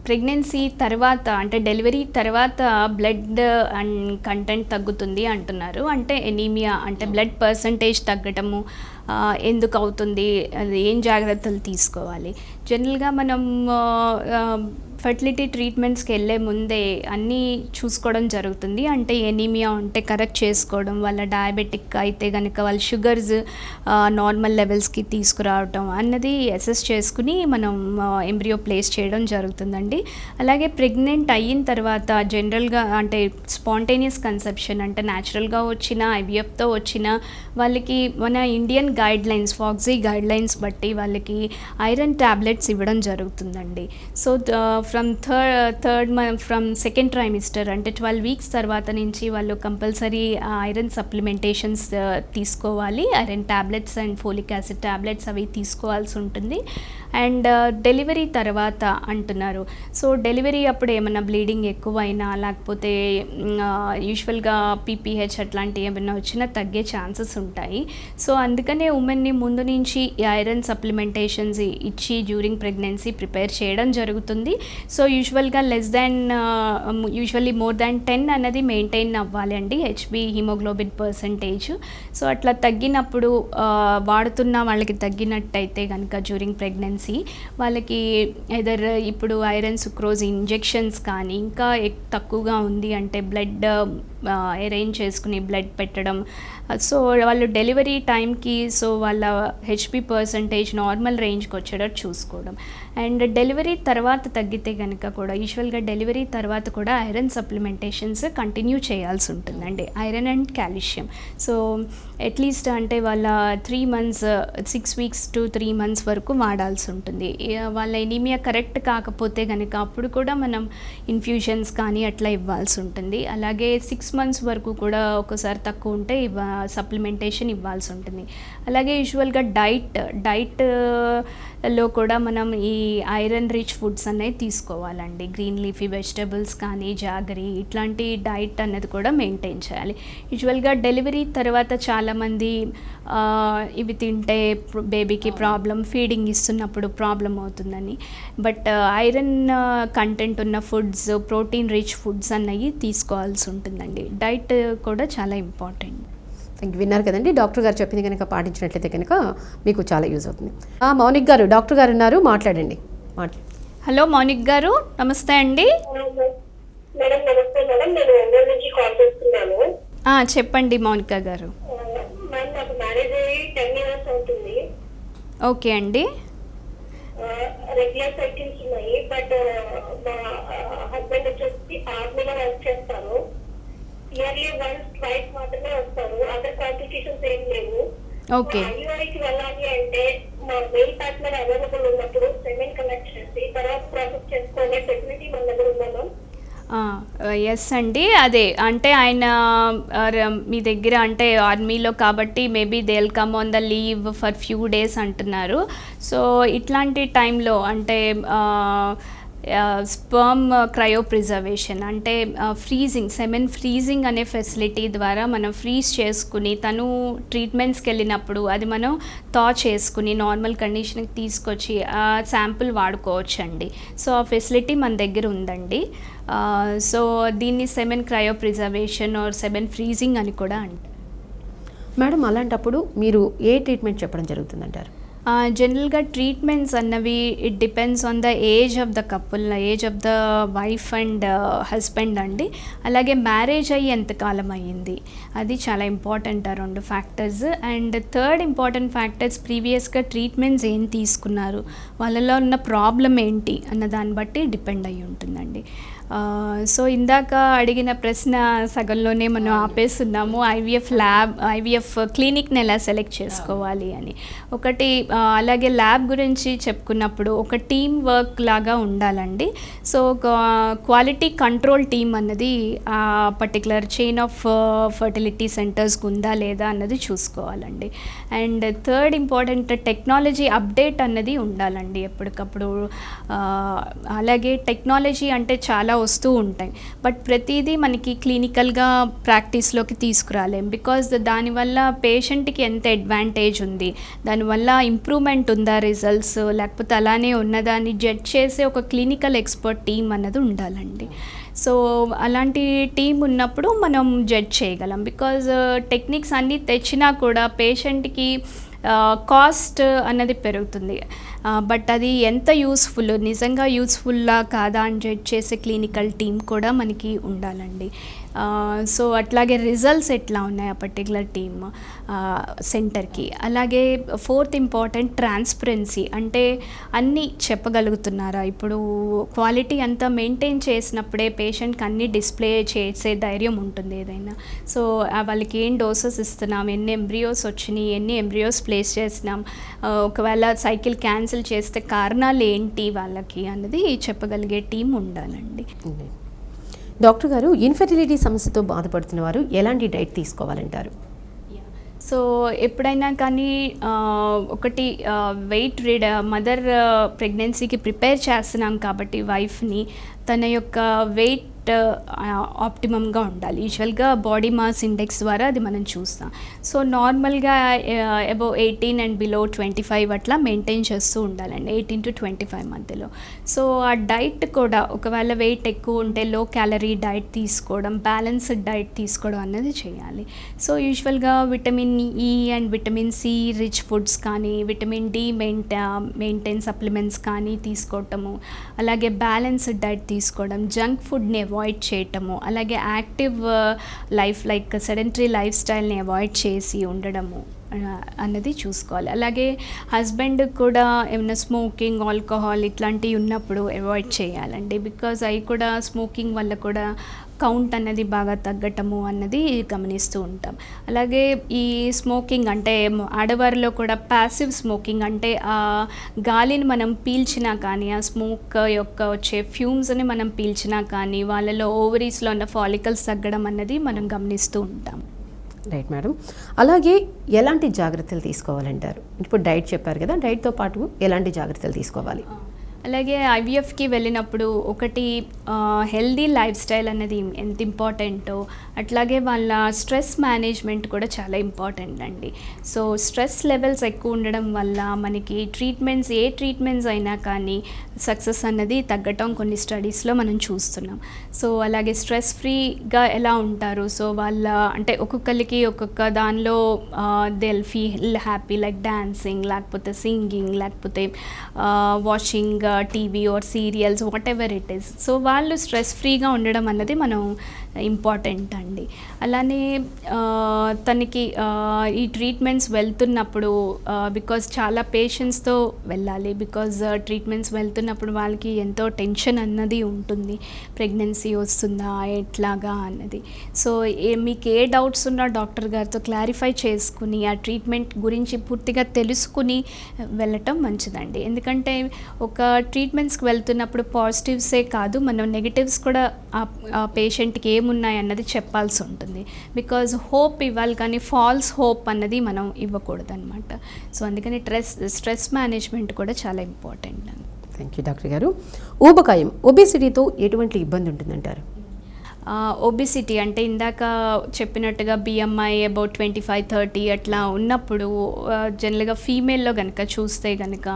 ప్రెగ్నెన్సీ తర్వాత అంటే డెలివరీ తర్వాత బ్లడ్ అండ్ కంటెంట్ తగ్గుతుంది అంటున్నారు. అంటే ఎనీమియా అంటే బ్లడ్ పర్సంటేజ్ తగ్గటము ఎందుకు అవుతుంది, అది ఏం జాగ్రత్తలు తీసుకోవాలి? జనరల్గా మనం ఫర్టిలిటీ ట్రీట్మెంట్స్కి వెళ్ళే ముందే అన్నీ చూసుకోవడం జరుగుతుంది. అంటే ఎనీమియా ఉంటే కరెక్ట్ చేసుకోవడం, వాళ్ళ డయాబెటిక్ అయితే కనుక వాళ్ళ షుగర్స్ నార్మల్ లెవెల్స్కి తీసుకురావటం అన్నది అసెస్ చేసుకుని మనం ఎంబ్రియో ప్లేస్ చేయడం జరుగుతుందండి. అలాగే ప్రెగ్నెంట్ అయిన తర్వాత జనరల్గా అంటే స్పాంటేనియస్ కన్సెప్షన్ అంటే న్యాచురల్గా వచ్చిన ఐవీఎఫ్తో వచ్చిన వాళ్ళకి మన ఇండియన్ గైడ్లైన్స్ ఫాక్సీ గైడ్లైన్స్ బట్టి వాళ్ళకి ఐరన్ ట్యాబ్లెట్స్ ఇవ్వడం జరుగుతుందండి. సో ఫ్రమ్ సెకండ్ ట్రైమిస్టర్ అంటే 12 వీక్స్ తర్వాత నుంచి వాళ్ళు కంపల్సరీ ఐరన్ సప్లిమెంటేషన్స్ తీసుకోవాలి. Iron tablets and folic acid tablets అవి తీసుకోవాల్సి ఉంటుంది. అండ్ డెలివరీ తర్వాత అంటున్నారు. సో డెలివరీ అప్పుడు ఏమైనా బ్లీడింగ్ ఎక్కువైనా లేకపోతే యూజువల్గా పీపీహెచ్ అట్లాంటివి ఏమైనా వచ్చినా తగ్గే ఛాన్సెస్ ఉంటాయి. సో అందుకనే ఉమెన్ని ముందు నుంచి ఈ ఐరన్ సప్లిమెంటేషన్స్ ఇచ్చి డ్యూరింగ్ ప్రెగ్నెన్సీ ప్రిపేర్ చేయడం జరుగుతుంది. సో యూజువల్లీ మోర్ దాన్ 10 అన్నది మెయింటైన్ అవ్వాలి అండి హెచ్బి హిమోగ్లోబిన్ పర్సంటేజ్. సో అట్లా తగ్గినప్పుడు వాడుతున్న వాళ్ళకి తగ్గినట్టయితే కనుక డ్యూరింగ్ ప్రెగ్నెన్సీ వాళ్ళకి ఎదర్ ఇప్పుడు ఐరన్ సుక్రోజ్ ఇంజెక్షన్స్ కానీ ఇంకా తక్కువగా ఉంది అంటే బ్లడ్ అరేంజ్ చేసుకుని బ్లడ్ పెట్టడం. సో వాళ్ళు డెలివరీ టైంకి సో వాళ్ళ హెచ్పి పర్సంటేజ్ నార్మల్ రేంజ్కి వచ్చేటట్టు చూసుకోవడం. అండ్ డెలివరీ తర్వాత తగ్గితే అయితే కనుక కూడా యూజువల్గా డెలివరీ తర్వాత కూడా ఐరన్ సప్లిమెంటేషన్స్ కంటిన్యూ చేయాల్సి ఉంటుందండి, iron and calcium. So at least అంటే వాళ్ళ 3 months 6 weeks to 3 months వరకు వాడాల్సి ఉంటుంది. వాళ్ళ ఎనీమియా కరెక్ట్ కాకపోతే కనుక అప్పుడు కూడా మనం ఇన్ఫ్యూషన్స్ కానీ అట్లా ఇవ్వాల్సి ఉంటుంది. అలాగే 6 months వరకు కూడా ఒకసారి తక్కువ ఉంటే సప్లిమెంటేషన్ ఇవ్వాల్సి ఉంటుంది. అలాగే యూజువల్గా డైట్లో కూడా మనం ఈ ఐరన్ రిచ్ ఫుడ్స్ అనేవి తీసుకోవాలండి. గ్రీన్ లీఫీ వెజిటబుల్స్ కానీ జాగరీ ఇట్లాంటి డైట్ అనేది కూడా మెయింటైన్ చేయాలి. యూజువల్గా డెలివరీ తర్వాత చాలామంది ఇవి తింటే బేబీకి ప్రాబ్లం, ఫీడింగ్ ఇస్తున్నప్పుడు ప్రాబ్లం అవుతుందని. బట్ ఐరన్ కంటెంట్ ఉన్న ఫుడ్స్, ప్రోటీన్ రిచ్ ఫుడ్స్ అన్నవి తీసుకోవాల్సి ఉంటుందండి. డైట్ కూడా చాలా ఇంపార్టెంట్. విన్నారు కదండి, డాక్టర్ గారు చెప్పింది కనుక పాటించినట్లయితే కనుక మీకు చాలా యూజ్ అవుతుంది. మౌనిక్ గారు, డాక్టర్ గారు ఉన్నారు, మాట్లాడండి. హలో మౌనిక్ గారు, నమస్తే అండి. మేడం నమస్తే మేడం, నేను ఒంగోలు నుంచి కాల్ చేస్తున్నాను. చెప్పండి మౌనిక గారు. మ్యామ్ నాకు మ్యారేజ్ అయ్యి 10 years అవుతుంది. ఓకే అండి. రెగ్యులర్ సైకిల్స్ ఉన్నాయి, బట్ మా హస్బెండ్ వచ్చేసి ఆర్మీలో వర్క్ చేస్తారు. ఇయర్లీ వన్స్ ట్వైస్ మాత్రమే వస్తారు, అదర్ కాంప్లికేషన్స్ ఏం లేవు. ఓకే. ఐయుఐకి వెళ్ళాలి అంటే మా మెయిల్ పార్ట్నర్ అవైలబుల్ ఉన్నప్పుడు సెమెన్ కలెక్ట్ చేసి తర్వాత ప్రాసెస్ చేసుకునే ఫెసిలిటీ మన దగ్గర ఉందా? ఎస్ అండి, అదే అంటే ఆయన మీ దగ్గర అంటే ఆర్మీలో కాబట్టి maybe they will come on the leave for few days అంటున్నారు. సో ఇట్లాంటి టైంలో అంటే స్పర్మ్ క్రయో ప్రిజర్వేషన్ అంటే ఫ్రీజింగ్, సెమెన్ ఫ్రీజింగ్ అనే ఫెసిలిటీ ద్వారా మనం ఫ్రీజ్ చేసుకుని తను ట్రీట్మెంట్స్కి వెళ్ళినప్పుడు అది మనం చేసుకుని నార్మల్ కండిషన్కి తీసుకొచ్చి ఆ శాంపుల్ వాడుకోవచ్చు అండి. సో ఆ ఫెసిలిటీ మన దగ్గర ఉందండి. సో దీన్ని semen cryopreservation or semen freezing అని కూడా అంటారు. మేడం, అలాంటప్పుడు మీరు ఏ ట్రీట్మెంట్ చెప్పడం జరుగుతుందంటారు? జనరల్గా ట్రీట్మెంట్స్ అన్నవి it depends on the age of the couple, age of the wife and husband అండి. అలాగే మ్యారేజ్ అయ్యి ఎంతకాలం అయ్యింది అది చాలా ఇంపార్టెంట్, ఆ 2 factors. And third important factors ప్రీవియస్గా ట్రీట్మెంట్స్ ఏం తీసుకున్నారు, వాళ్ళలో ఉన్న ప్రాబ్లం ఏంటి అన్న దాన్ని బట్టి డిపెండ్ అయ్యి ఉంటుందండి. సో ఇందాక అడిగిన ప్రశ్న సగంలోనే మనం ఆపేస్తున్నాము, ఐవీఎఫ్ క్లినిక్ని ఎలా సెలెక్ట్ చేసుకోవాలి అని. ఒకటి అలాగే ల్యాబ్ గురించి చెప్పుకున్నప్పుడు ఒక టీమ్ వర్క్ లాగా ఉండాలండి. సో క్వాలిటీ కంట్రోల్ టీమ్ అన్నది ఆ పర్టికులర్ చైన్ ఆఫ్ ఫర్టిలిటీ సెంటర్స్కి ఉందా లేదా అన్నది చూసుకోవాలండి. And third important technology update అన్నది ఉండాలండి ఎప్పటికప్పుడు. అలాగే టెక్నాలజీ అంటే చాలా వస్తూ ఉంటాయి, బట్ ప్రతిదీ మనకి క్లినికల్గా ప్రాక్టీస్లోకి తీసుకురాలేం. బికాజ్ దానివల్ల పేషెంట్కి ఎంత అడ్వాంటేజ్ ఉంది, దానివల్ల ఇంప్రూవ్మెంట్ ఉందా రిజల్ట్స్, లేకపోతే అలానే ఉన్నదాన్ని జడ్జ్ చేసే ఒక క్లినికల్ ఎక్స్పర్ట్ టీం అన్నది ఉండాలండి. సో అలాంటి టీం ఉన్నప్పుడు మనం జడ్జ్ చేయగలం. బికాజ్ టెక్నిక్స్ అన్నీ తెచ్చినా కూడా పేషెంట్కి కాస్ట్ అన్నది పెరుగుతుంది, బట్ అది ఎంత యూస్ఫుల్, నిజంగా యూస్ఫుల్లా కాదా అని జడ్జ్ చేసే క్లినికల్ టీం కూడా మనకి ఉండాలండి. సో అట్లాగే రిజల్ట్స్ ఎట్లా ఉన్నాయి ఆ పర్టికులర్ టీమ్ సెంటర్కి. అలాగే ఫోర్త్ ఇంపార్టెంట్ ట్రాన్స్పరెన్సీ, అంటే అన్నీ చెప్పగలుగుతున్నారా. ఇప్పుడు క్వాలిటీ అంతా మెయింటైన్ చేసినప్పుడే పేషెంట్కి అన్నీ డిస్ప్లే చేసే ధైర్యం ఉంటుంది ఏదైనా. సో వాళ్ళకి ఏం డోసెస్ ఇస్తున్నాం, ఎన్ని ఎంబ్రియోస్ వచ్చినాయి, ఎన్ని ఎంబ్రియోస్ ప్లేస్ చేసినాం, ఒకవేళ సైకిల్ క్యాన్సిల్ చేస్తే కారణాలు ఏంటి వాళ్ళకి అన్నది చెప్పగలిగే టీం ఉండాలండి. డాక్టర్ గారు, ఇన్ఫెర్టిలిటీ సమస్యతో బాధపడుతున్న వారు ఎలాంటి డైట్ తీసుకోవాలంటారు? సో ఎప్పుడైనా కానీ ఒకటి మదర్ ప్రెగ్నెన్సీకి ప్రిపేర్ చేస్తున్నాం కాబట్టి వైఫ్ని తన యొక్క వెయిట్ ఆప్టిమమ్గా ఉండాలి. యూజువల్గా బాడీ మాస్ ఇండెక్స్ ద్వారా అది మనం చూస్తాం. సో నార్మల్గా అబౌవ్ 18 and below 25 అట్లా మెయింటైన్ చేస్తూ ఉండాలండి, 18 to 25 మధ్యలో. సో ఆ డైట్ కూడా ఒకవేళ వెయిట్ ఎక్కువ ఉంటే లో క్యాలరీ డైట్ తీసుకోవడం, బ్యాలెన్స్డ్ డైట్ తీసుకోవడం అన్నది చేయాలి. సో యూజువల్గా vitamin E and vitamin C rich foods కానీ, విటమిన్ డి మెయింటైన్ సప్లిమెంట్స్ కానీ తీసుకోవటము, అలాగే బ్యాలెన్స్డ్ డైట్ తీసుకోవడం, జంక్ ఫుడ్ని అవాయిడ్ చేయటము, అలాగే active life like sedentary life స్టైల్ని అవాయిడ్ చేసి ఉండడము అన్నది చూసుకోవాలి. అలాగే హస్బెండ్ కూడా ఏమైనా స్మోకింగ్, ఆల్కహాల్ ఇట్లాంటివి ఉన్నప్పుడు అవాయిడ్ చేయాలండి. బికాజ్ అవి కూడా స్మోకింగ్ వల్ల కూడా కౌంట్ అన్నది బాగా తగ్గటము అన్నది గమనిస్తూ ఉంటాం. అలాగే ఈ స్మోకింగ్ అంటే ఆడవారిలో కూడా ప్యాసివ్ స్మోకింగ్ అంటే ఆ గాలిని మనం పీల్చినా కానీ, ఆ స్మోక్ యొక్క వచ్చే ఫ్యూమ్స్ని మనం పీల్చినా కానీ వాళ్ళలో ఓవరీస్లో ఉన్న ఫాలికల్స్ తగ్గడం అన్నది మనం గమనిస్తూ ఉంటాం. Right madam. అలాగే ఎలాంటి జాగ్రత్తలు తీసుకోవాలంటారు? ఇప్పుడు డైట్ చెప్పారు కదా, డైట్తో పాటు ఎలాంటి జాగ్రత్తలు తీసుకోవాలి? అలాగే ఐవీఎఫ్కి వెళ్ళినప్పుడు ఒకటి హెల్దీ లైఫ్ స్టైల్ అనేది ఎంత ఇంపార్టెంటో అట్లాగే వాళ్ళ స్ట్రెస్ మేనేజ్మెంట్ కూడా చాలా ఇంపార్టెంట్ అండి. సో స్ట్రెస్ లెవెల్స్ ఎక్కువ ఉండడం వల్ల మనకి ఏ ట్రీట్మెంట్స్ అయినా కానీ సక్సెస్ అన్నది తగ్గటం కొన్ని స్టడీస్లో మనం చూస్తున్నాం. సో అలాగే స్ట్రెస్ ఫ్రీగా ఎలా ఉంటారు, సో వాళ్ళ అంటే ఒక్కొక్కరికి ఒక్కొక్క దానిలో థెల్ ఫీల్ హ్యాపీ లైక్ డాన్సింగ్, లేకపోతే సింగింగ్, లేకపోతే watching TV or serials, what ever it is. So వాళ్ళు స్ట్రెస్ ఫ్రీగా ఉండడం అన్నది మనం ఇంపార్టెంట్ అండి. అలానే తనకి ఈ ట్రీట్మెంట్స్ వెళ్తున్నప్పుడు బికాజ్ చాలా పేషెన్స్తో వెళ్ళాలి. బికాజ్ ట్రీట్మెంట్స్ వెళ్తున్నప్పుడు వాళ్ళకి ఎంతో టెన్షన్ అన్నది ఉంటుంది, ప్రెగ్నెన్సీ వస్తుందా ఎట్లాగా అన్నది. సో మీకు ఏ డౌట్స్ ఉన్నా డాక్టర్ గారితో క్లారిఫై చేసుకుని ఆ ట్రీట్మెంట్ గురించి పూర్తిగా తెలుసుకుని వెళ్ళటం మంచిదండి. ఎందుకంటే ఒక ట్రీట్మెంట్స్కి వెళ్తున్నప్పుడు పాజిటివ్సే కాదు, మనం నెగిటివ్స్ కూడా ఆ పేషెంట్కి ఏమున్నాయి అన్నది చెప్పాల్సి ఉంటుంది. బికాజ్ హోప్ ఇవ్వాలి కానీ ఫాల్స్ హోప్ అన్నది మనం ఇవ్వకూడదు అనమాట. సో అందుకని స్ట్రెస్ మేనేజ్మెంట్ కూడా చాలా ఇంపార్టెంట్ అండి. థ్యాంక్ యూ డాక్టర్ గారు. ఊబకాయం, ఒబేసిటీతో ఎటువంటి ఇబ్బంది ఉంటుందంటారు? ఒబిసిటీ అంటే ఇందాక చెప్పినట్టుగా బిఎంఐ అబౌట్ 25-30 అట్లా ఉన్నప్పుడు జనరల్గా ఫీమేల్లో కనుక చూస్తే కనుక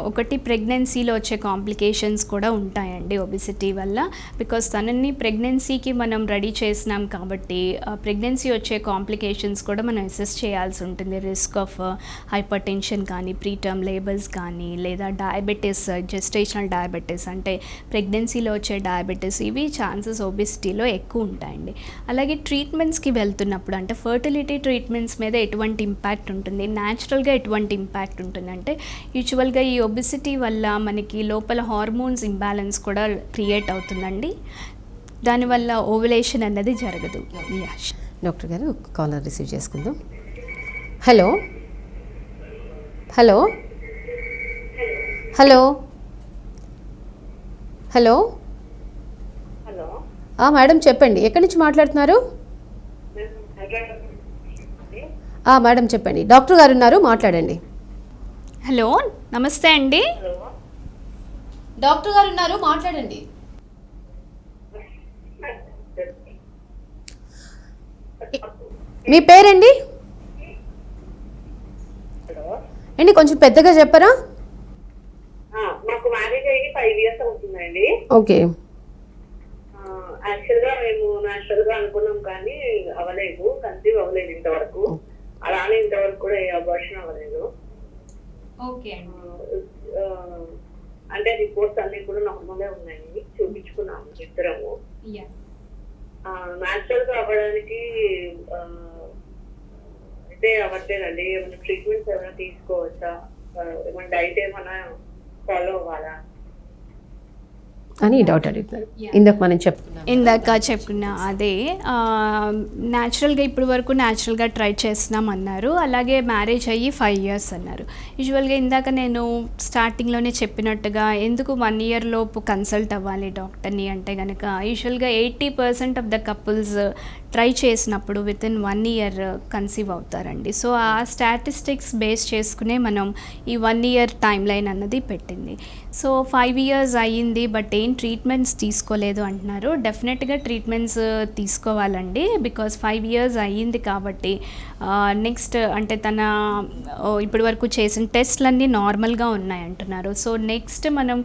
ఒకటి ప్రెగ్నెన్సీలో వచ్చే కాంప్లికేషన్స్ కూడా ఉంటాయండి ఒబిసిటీ వల్ల. బికాస్ తనని ప్రెగ్నెన్సీకి మనం రెడీ చేసినాం కాబట్టి ప్రెగ్నెన్సీ వచ్చే కాంప్లికేషన్స్ కూడా మనం అసెస్ చేయాల్సి ఉంటుంది. రిస్క్ ఆఫ్ హైపర్ టెన్షన్ కానీ, ప్రీటర్మ్ లేబర్స్ కానీ, లేదా డయాబెటీస్, జెస్టేషనల్ డయాబెటీస్ అంటే ప్రెగ్నెన్సీలో వచ్చే డయాబెటీస్, ఇవి ఛాన్సెస్ ఒబిసిటీలో ఎక్కువ ఉంటాయండి. అలాగే ట్రీట్మెంట్స్కి వెళ్తున్నప్పుడు అంటే ఫర్టిలిటీ ట్రీట్మెంట్స్ మీద ఎటువంటి ఇంపాక్ట్ ఉంటుంది, న్యాచురల్గా ఎటువంటి ఇంపాక్ట్ ఉంటుంది అంటే యూజువల్గా ఈ ఒబిసిటీ వల్ల మనకి లోపల హార్మోన్స్ ఇంబ్యాలెన్స్ కూడా క్రియేట్ అవుతుందండి. దానివల్ల ఓవులేషన్ అన్నది జరగదు. డాక్టర్ గారు కాలర్ రిసీవ్ చేసుకుందాం. Hello hello hello hello hello madam చెప్పండి, ఎక్కడి నుంచి మాట్లాడుతున్నారు? మేడం చెప్పండి, డాక్టర్ గారు ఉన్నారు, మాట్లాడండి. హలో, నమస్తే అండి. డాక్టర్ గారు ఉన్నారు, మాట్లాడండి. మీ పేరండి? అండి కొంచెం పెద్దగా చెప్పరా? మాకు మ్యారేజ్ అయ్యి 5 years అవుతుందండి. ఓకే. యాక్చువల్ గా మేము న్యాచురల్ గా అనుకున్నాం కానీ అవ్వలేదు, కన్సీవ్ అవ్వలేదు ఇంతవరకు. అలానే ఇంతవరకు కూడా ఏ అబార్షన్ అవ్వలేదు. ఓకే. అంటే రిపోర్ట్స్ అన్ని కూడా నార్మల్ గా ఉన్నాయి, చూపించుకున్నాము ఇద్దరము. న్యాచురల్ గా అవ్వడానికి అయితే అవ్వట్లేదండి. ఏమైనా ట్రీట్మెంట్స్ ఏమైనా తీసుకోవచ్చా, ఏమైనా డైట్ ఏమైనా ఫాలో అవ్వాలా అని డౌట్ అడుగుతారు. ఇందాక మనం చెప్పుకున్నా అదే న్యాచురల్గా ఇప్పుడు వరకు న్యాచురల్గా ట్రై చేస్తున్నాం అన్నారు. అలాగే మ్యారేజ్ అయ్యి 5 years అన్నారు. యూజువల్గా ఇందాక నేను స్టార్టింగ్లోనే చెప్పినట్టుగా ఎందుకు 1 year లోపు కన్సల్ట్ అవ్వాలి డాక్టర్ని అంటే కనుక యూజువల్గా 80% ఆఫ్ ద కపుల్స్ ట్రై చేసినప్పుడు విత్ ఇన్ 1 year కన్సీవ్ అవుతారండి. సో ఆ స్టాటిస్టిక్స్ బేస్ చేసుకునే మనం ఈ 1 year టైం లైన్ అన్నది పెట్టింది. సో 5 years అయ్యింది బట్ ఏం ట్రీట్మెంట్స్ తీసుకోలేదు అంటున్నారు. డెఫినెట్గా ట్రీట్మెంట్స్ తీసుకోవాలండి. బికాజ్ 5 years అయ్యింది కాబట్టి నెక్స్ట్ అంటే తన ఇప్పటి వరకు చేసిన టెస్ట్లన్నీ నార్మల్గా ఉన్నాయి అంటున్నారు. సో నెక్స్ట్ మనం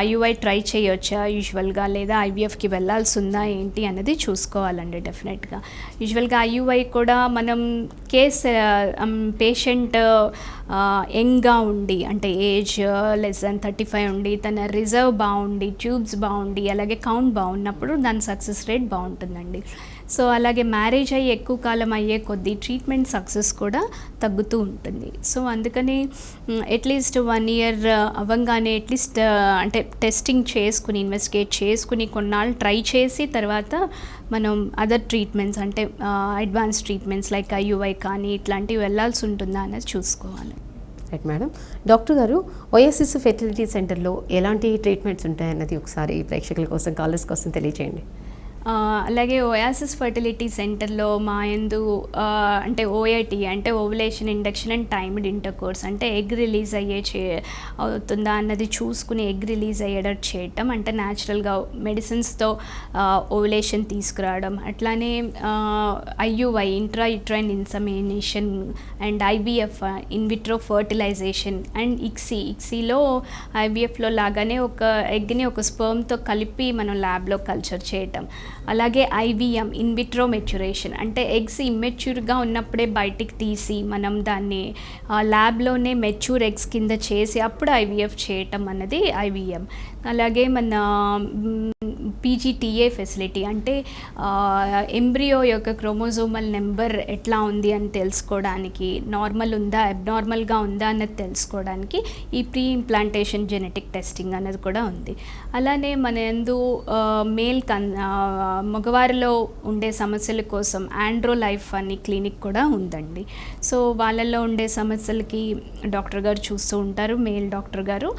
ఐయుఐ ట్రై చేయొచ్చా యూజువల్గా, లేదా ఐవీఎఫ్కి వెళ్ళాల్సి ఉందా ఏంటి అన్నది చూసుకోవాలండి డెఫినెట్గా. అన్నట్టుగా. యూజువల్గా ఐయుఐ కూడా మనం పేషెంట్ యంగ్గా ఉండి, అంటే ఏజ్ లెస్ దాన్ 35 ఉండి, తన రిజర్వ్ బాగుండి, ట్యూబ్స్ బాగుండి, అలాగే కౌంట్ బాగున్నప్పుడు దాని సక్సెస్ రేట్ బాగుంటుందండి. సో అలాగే మ్యారేజ్ అయ్యి ఎక్కువ కాలం అయ్యే కొద్దీ ట్రీట్మెంట్ సక్సెస్ కూడా తగ్గుతూ ఉంటుంది. సో అందుకని అట్లీస్ట్ 1 year అవ్వంగానే అట్లీస్ట్ అంటే టెస్టింగ్ చేసుకుని, ఇన్వెస్టిగేట్ చేసుకుని కొన్నాళ్ళు ట్రై చేసి తర్వాత మనం అదర్ ట్రీట్మెంట్స్ అంటే అడ్వాన్స్ ట్రీట్మెంట్స్ లైక్ ఐయుఐ కానీ ఇట్లాంటివి వెళ్ళాల్సి ఉంటుందా అనేది చూసుకోవాలి. Right madam. డాక్టర్ గారు, ఓఎస్ఎస్ ఫెర్టిలిటీ సెంటర్లో ఎలాంటి ట్రీట్మెంట్స్ ఉంటాయన్నది ఒకసారి ప్రేక్షకుల కోసం, కాలర్స్ కోసం తెలియజేయండి. అలాగే ఓయాసిస్ ఫర్టిలిటీ సెంటర్లో మా యందు అంటే ఓఐటి అంటే ovulation induction and timed intercourse, అంటే ఎగ్ రిలీజ్ అవుతుందా అన్నది చూసుకుని ఎగ్ రిలీజ్ అయ్యేటట్టు చేయటం, అంటే న్యాచురల్గా మెడిసిన్స్తో ఓవులేషన్ తీసుకురావడం. అట్లానే IUI intrauterine insemination and IVF in vitro fertilisation and ఇక్సీలో ఐవీఎఫ్లో లాగానే ఒక ఎగ్ని ఒక స్పర్మ్తో కలిపి మనం ల్యాబ్లో కల్చర్ చేయటం. అలాగే ఐవీఎం ఇన్విట్రో మెచ్యురేషన్, అంటే ఎగ్స్ ఇమ్మెచ్యూర్గా ఉన్నప్పుడే బయటికి తీసి మనం దాన్ని ల్యాబ్లోనే మెచ్యూర్ ఎగ్స్ కింద చేసి అప్పుడు ఐవీఎఫ్ చేయటం అన్నది ఐవీఎం. అలాగే మన పీజీటీఏ ఫెసిలిటీ, అంటే ఎంబ్రియో యొక్క క్రోమోజోమల్ నెంబర్ ఎట్లా ఉంది అని తెలుసుకోవడానికి, నార్మల్ ఉందా అబ్నార్మల్గా ఉందా అన్నది తెలుసుకోవడానికి ఈ ప్రీ ఇంప్లాంటేషన్ జెనెటిక్ టెస్టింగ్ అన్నది కూడా ఉంది. అలానే మన యందు మగవారిలో ఉండే సమస్యల కోసం ఆండ్రో లైఫ్ అని క్లినిక్ కూడా ఉందండి. సో వాళ్ళల్లో ఉండే సమస్యలకి డాక్టర్ గారు చూస్తూ ఉంటారు, మేల్ డాక్టర్ గారు.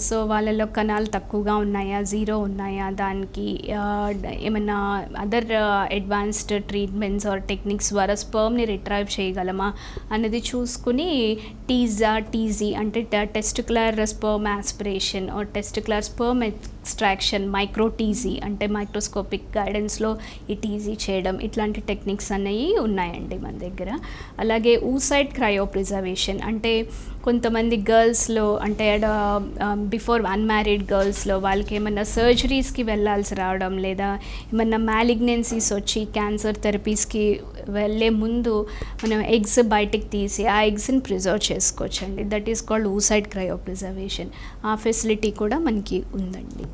సో వాళ్ళలో కణాలు తక్కువగా ఉన్నాయా, జీరో ఉన్నాయా, దానికి ఏమైనా other advanced treatments or techniques ద్వారా స్పర్మ్ని రిట్రైవ్ చేయగలమా అన్నది చూసుకుని టీజీ అంటే testicular sperm aspiration or testicular sperm extraction, micro TG అంటే మైక్రోస్కోపిక్ గైడెన్స్లో ఈ టీజీ చేయడం, ఇట్లాంటి టెక్నిక్స్ అనేవి ఉన్నాయండి మన దగ్గర. అలాగే ఊసైడ్ క్రయో ప్రిజర్వేషన్, అంటే కొంతమంది గర్ల్స్లో అంటే బిఫోర్ అన్మ్యారీడ్ గర్ల్స్లో వాళ్ళకి ఏమన్నా సర్జరీస్కి వెళ్ళాల్సి రావడం, లేదా ఏమన్నా మ్యాలిగ్నెన్సీస్ వచ్చి క్యాన్సర్ థెరపీస్కి వెళ్ళే ముందు మనం ఎగ్స్ బయటికి తీసి ఆ ఎగ్స్ని ప్రిజర్వ్ చేసుకోవచ్చండి. That is called oocyte cryo preservation. ఆ ఫెసిలిటీ కూడా మనకి ఉందండి.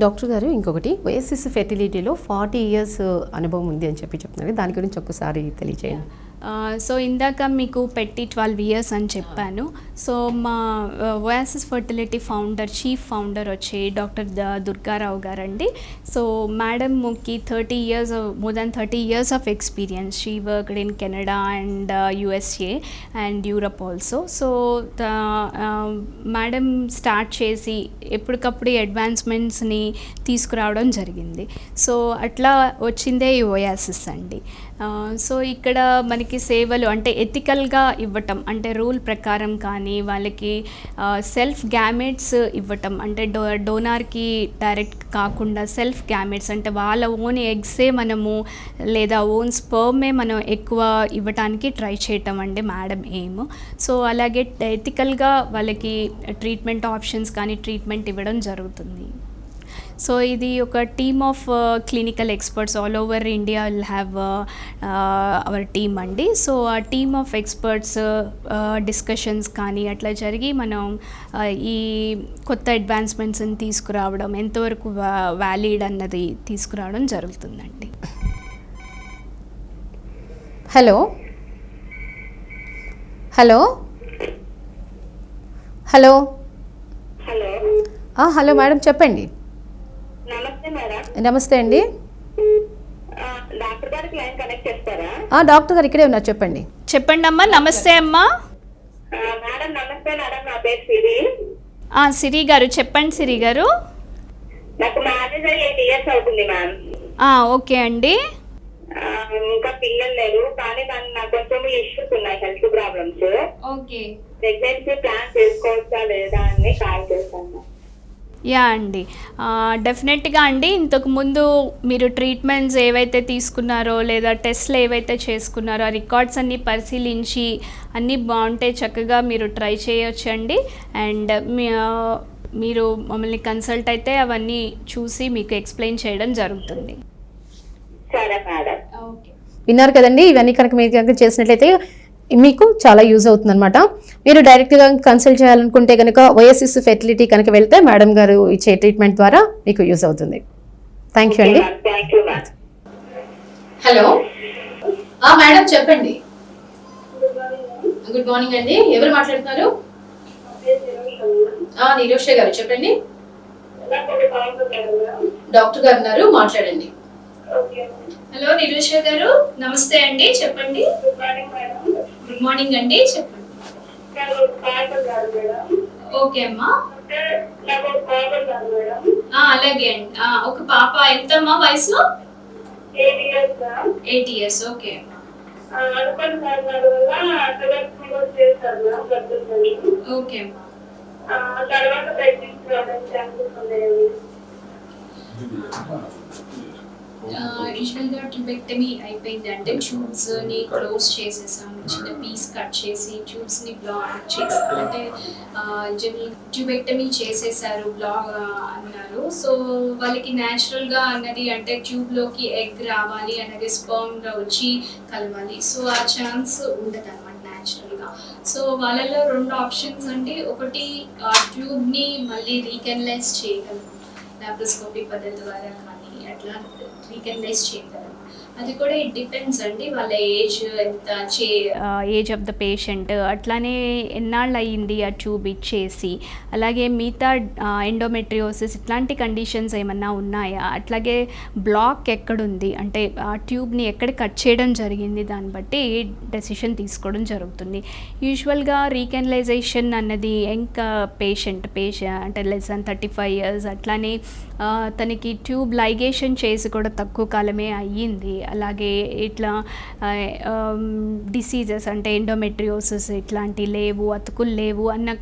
డాక్టర్ గారు, ఇంకొకటి, ఓఎస్ఎస్ ఫెర్టిలిటీలో 40 years అనుభవం ఉంది అని చెప్తున్నారు, దాని గురించి ఒక్కసారి తెలియజేయండి. సో ఇందాక మీకు పెట్టి 12 years అని చెప్పాను. సో మా ఓయాసిస్ ఫర్టిలిటీ చీఫ్ ఫౌండర్ వచ్చి డాక్టర్ దుర్గారావు గారండి. సో మేడంకి more than 30 years of experience. She worked in Canada and USA and Europe also. So madam start చేసి ఎప్పటికప్పుడు అడ్వాన్స్మెంట్స్ని తీసుకురావడం జరిగింది. సో అట్లా వచ్చిందే ఈ ఓయాసిస్ అండి. సో ఇక్కడ మనకి సేవలు అంటే ఎథికల్గా ఇవ్వటం, అంటే రూల్ ప్రకారం కానీ వాళ్ళకి సెల్ఫ్ గ్యామెట్స్ ఇవ్వటం, అంటే డోనార్కి డైరెక్ట్ కాకుండా సెల్ఫ్ గ్యామెట్స్ అంటే వాళ్ళ ఓన్ ఎగ్సే మనము లేదా ఓన్ స్పర్మే మనం ఎక్కువ ఇవ్వటానికి ట్రై చేయటం అండి మేడం ఎయిమ్. సో అలాగే ఎథికల్గా వాళ్ళకి ట్రీట్మెంట్ ఆప్షన్స్ కానీ ట్రీట్మెంట్ ఇవ్వడం జరుగుతుంది. సో ఇది ఒక team of clinical experts all over India will have our team అండి. సో ఆ టీమ్ ఆఫ్ ఎక్స్పర్ట్స్ డిస్కషన్స్ కానీ అట్లా జరిగి మనం ఈ కొత్త అడ్వాన్స్మెంట్స్ని తీసుకురావడం, ఎంతవరకు వ్యాలిడ్ అన్నది తీసుకురావడం జరుగుతుందండి. Hello hello hello hello hello madam, చెప్పండి. నమస్తే మేడం. నమస్తే అండి. డాక్టర్ గారికి లైన్ కనెక్ట్ చేస్తారా? డాక్టర్ గారు ఇక్కడే ఉన్నారు, చెప్పండి. చెప్పండి అమ్మా. నమస్తే అమ్మా. మేడం నమస్తే మేడం, నా పేరు సిరి. సిరి గారు చెప్పండి. సిరి గారు, నాకు మ్యారేజ్ అయ్యి 8 years అవుతుంది మ్యామ్. ఓకే అండి. ఇంకా పిల్లలు లేరు, కానీ నాకు కొంచెం ఇష్యూస్ ఉన్నాయి, health problems. Okay. Pregnancy plan చేసుకోవచ్చా లేదా అని కాల్ చేశాను. యా అండి, డెఫినెట్గా అండి. ఇంతకుముందు మీరు ట్రీట్మెంట్స్ ఏవైతే తీసుకున్నారో లేదా టెస్ట్లు ఏవైతే చేసుకున్నారో ఆ రికార్డ్స్ అన్నీ పరిశీలించి అన్నీ బాగుంటే చక్కగా మీరు ట్రై చేయొచ్చండి. అండ్ మీరు మమ్మల్ని కన్సల్ట్ అయితే అవన్నీ చూసి మీకు ఎక్స్ప్లెయిన్ చేయడం జరుగుతుంది. సరే మేడం. ఓకే. విన్నారు కదండి. ఇవన్నీ కనుక మీరు కనుక చేసినట్లయితే మీకు చాలా యూజ్ అవుతుంది అనమాట. మీరు డైరెక్ట్గా కన్సల్ట్ చేయాలనుకుంటే కనుక ఓఎస్ఎస్ ఫెర్టిలిటీ కనుక వెళ్తే మేడం గారు ఇచ్చే ట్రీట్మెంట్ ద్వారా మీకు యూజ్ అవుతుంది. థ్యాంక్ యూ అండి. Thank you ma'am. Hello madam చెప్పండి. గుడ్ మార్నింగ్ అండి. ఎవరు మాట్లాడుతున్నారు? నిరోష గారు చెప్పండి. డాక్టర్ గారు ఉన్నారు, మాట్లాడండి. హలో నిరోష గారు, నమస్తే అండి, చెప్పండి. గుడ్ మార్నింగ్ అండి, చెప్పండి. ఓకే అమ్మా. అలాగే అండి. ఒక పాప, ఎంతమ్మా వయసు? 8 years. ఓకే. ఓకే అమ్మా. తర్వాత యూజువల్గా ట్యూబెక్టమీ అయిపోయింది అంటే ట్యూబ్స్ని క్లోజ్ చేసేసాం, చిన్న పీస్ కట్ చేసి ట్యూబ్స్ని బ్లాక్ చేసాం. అంటే జనరల్ ట్యూబెక్టమీ చేసేసారు, బ్లాక్ అన్నారు. సో వాళ్ళకి న్యాచురల్గా అన్నది అంటే ట్యూబ్లోకి ఎగ్ రావాలి అనేది స్పర్మ్గా వచ్చి కలవాలి. సో ఆ ఛాన్స్ ఉండదు అనమాట న్యాచురల్గా. సో వాళ్ళలో 2 ఆప్షన్స్ అంటే ఒకటి ట్యూబ్ని మళ్ళీ రీకెనలైజ్ చేయగలరు లాప్రోస్కోపిక్ పద్ధతి ద్వారా, కానీ అట్లా రీకెనలైజ్ చేయగలరు. అది కూడా ఇట్ డిపెండ్స్ అండి, వాళ్ళ ఏజ్ ఎంత, ఏజ్ ఆఫ్ ద పేషెంట్, అట్లానే ఎన్నాళ్ళు అయ్యింది ఆ ట్యూబ్ ఇచ్చేసి, అలాగే మిగతా ఎండోమెట్రియోసిస్ ఇట్లాంటి కండిషన్స్ ఏమన్నా ఉన్నాయా, అట్లాగే బ్లాక్ ఎక్కడుంది అంటే ఆ ట్యూబ్ని ఎక్కడ కట్ చేయడం జరిగింది, దాన్ని బట్టి డెసిషన్ తీసుకోవడం జరుగుతుంది. యూజువల్గా రీకెనలైజేషన్ అన్నది ఇంకా పేషెంట్ అంటే లెస్ దాన్ 35 years, అట్లానే తనకి ట్యూబ్ లైగేషన్ చేసి కూడా తక్కువ కాలమే అయ్యింది. అలాగే ఇట్లా డిసీజెస్ అంటే ఎండోమెట్రియోసిస్ ఇట్లాంటి లేవు, అతుకులు లేవు అన్న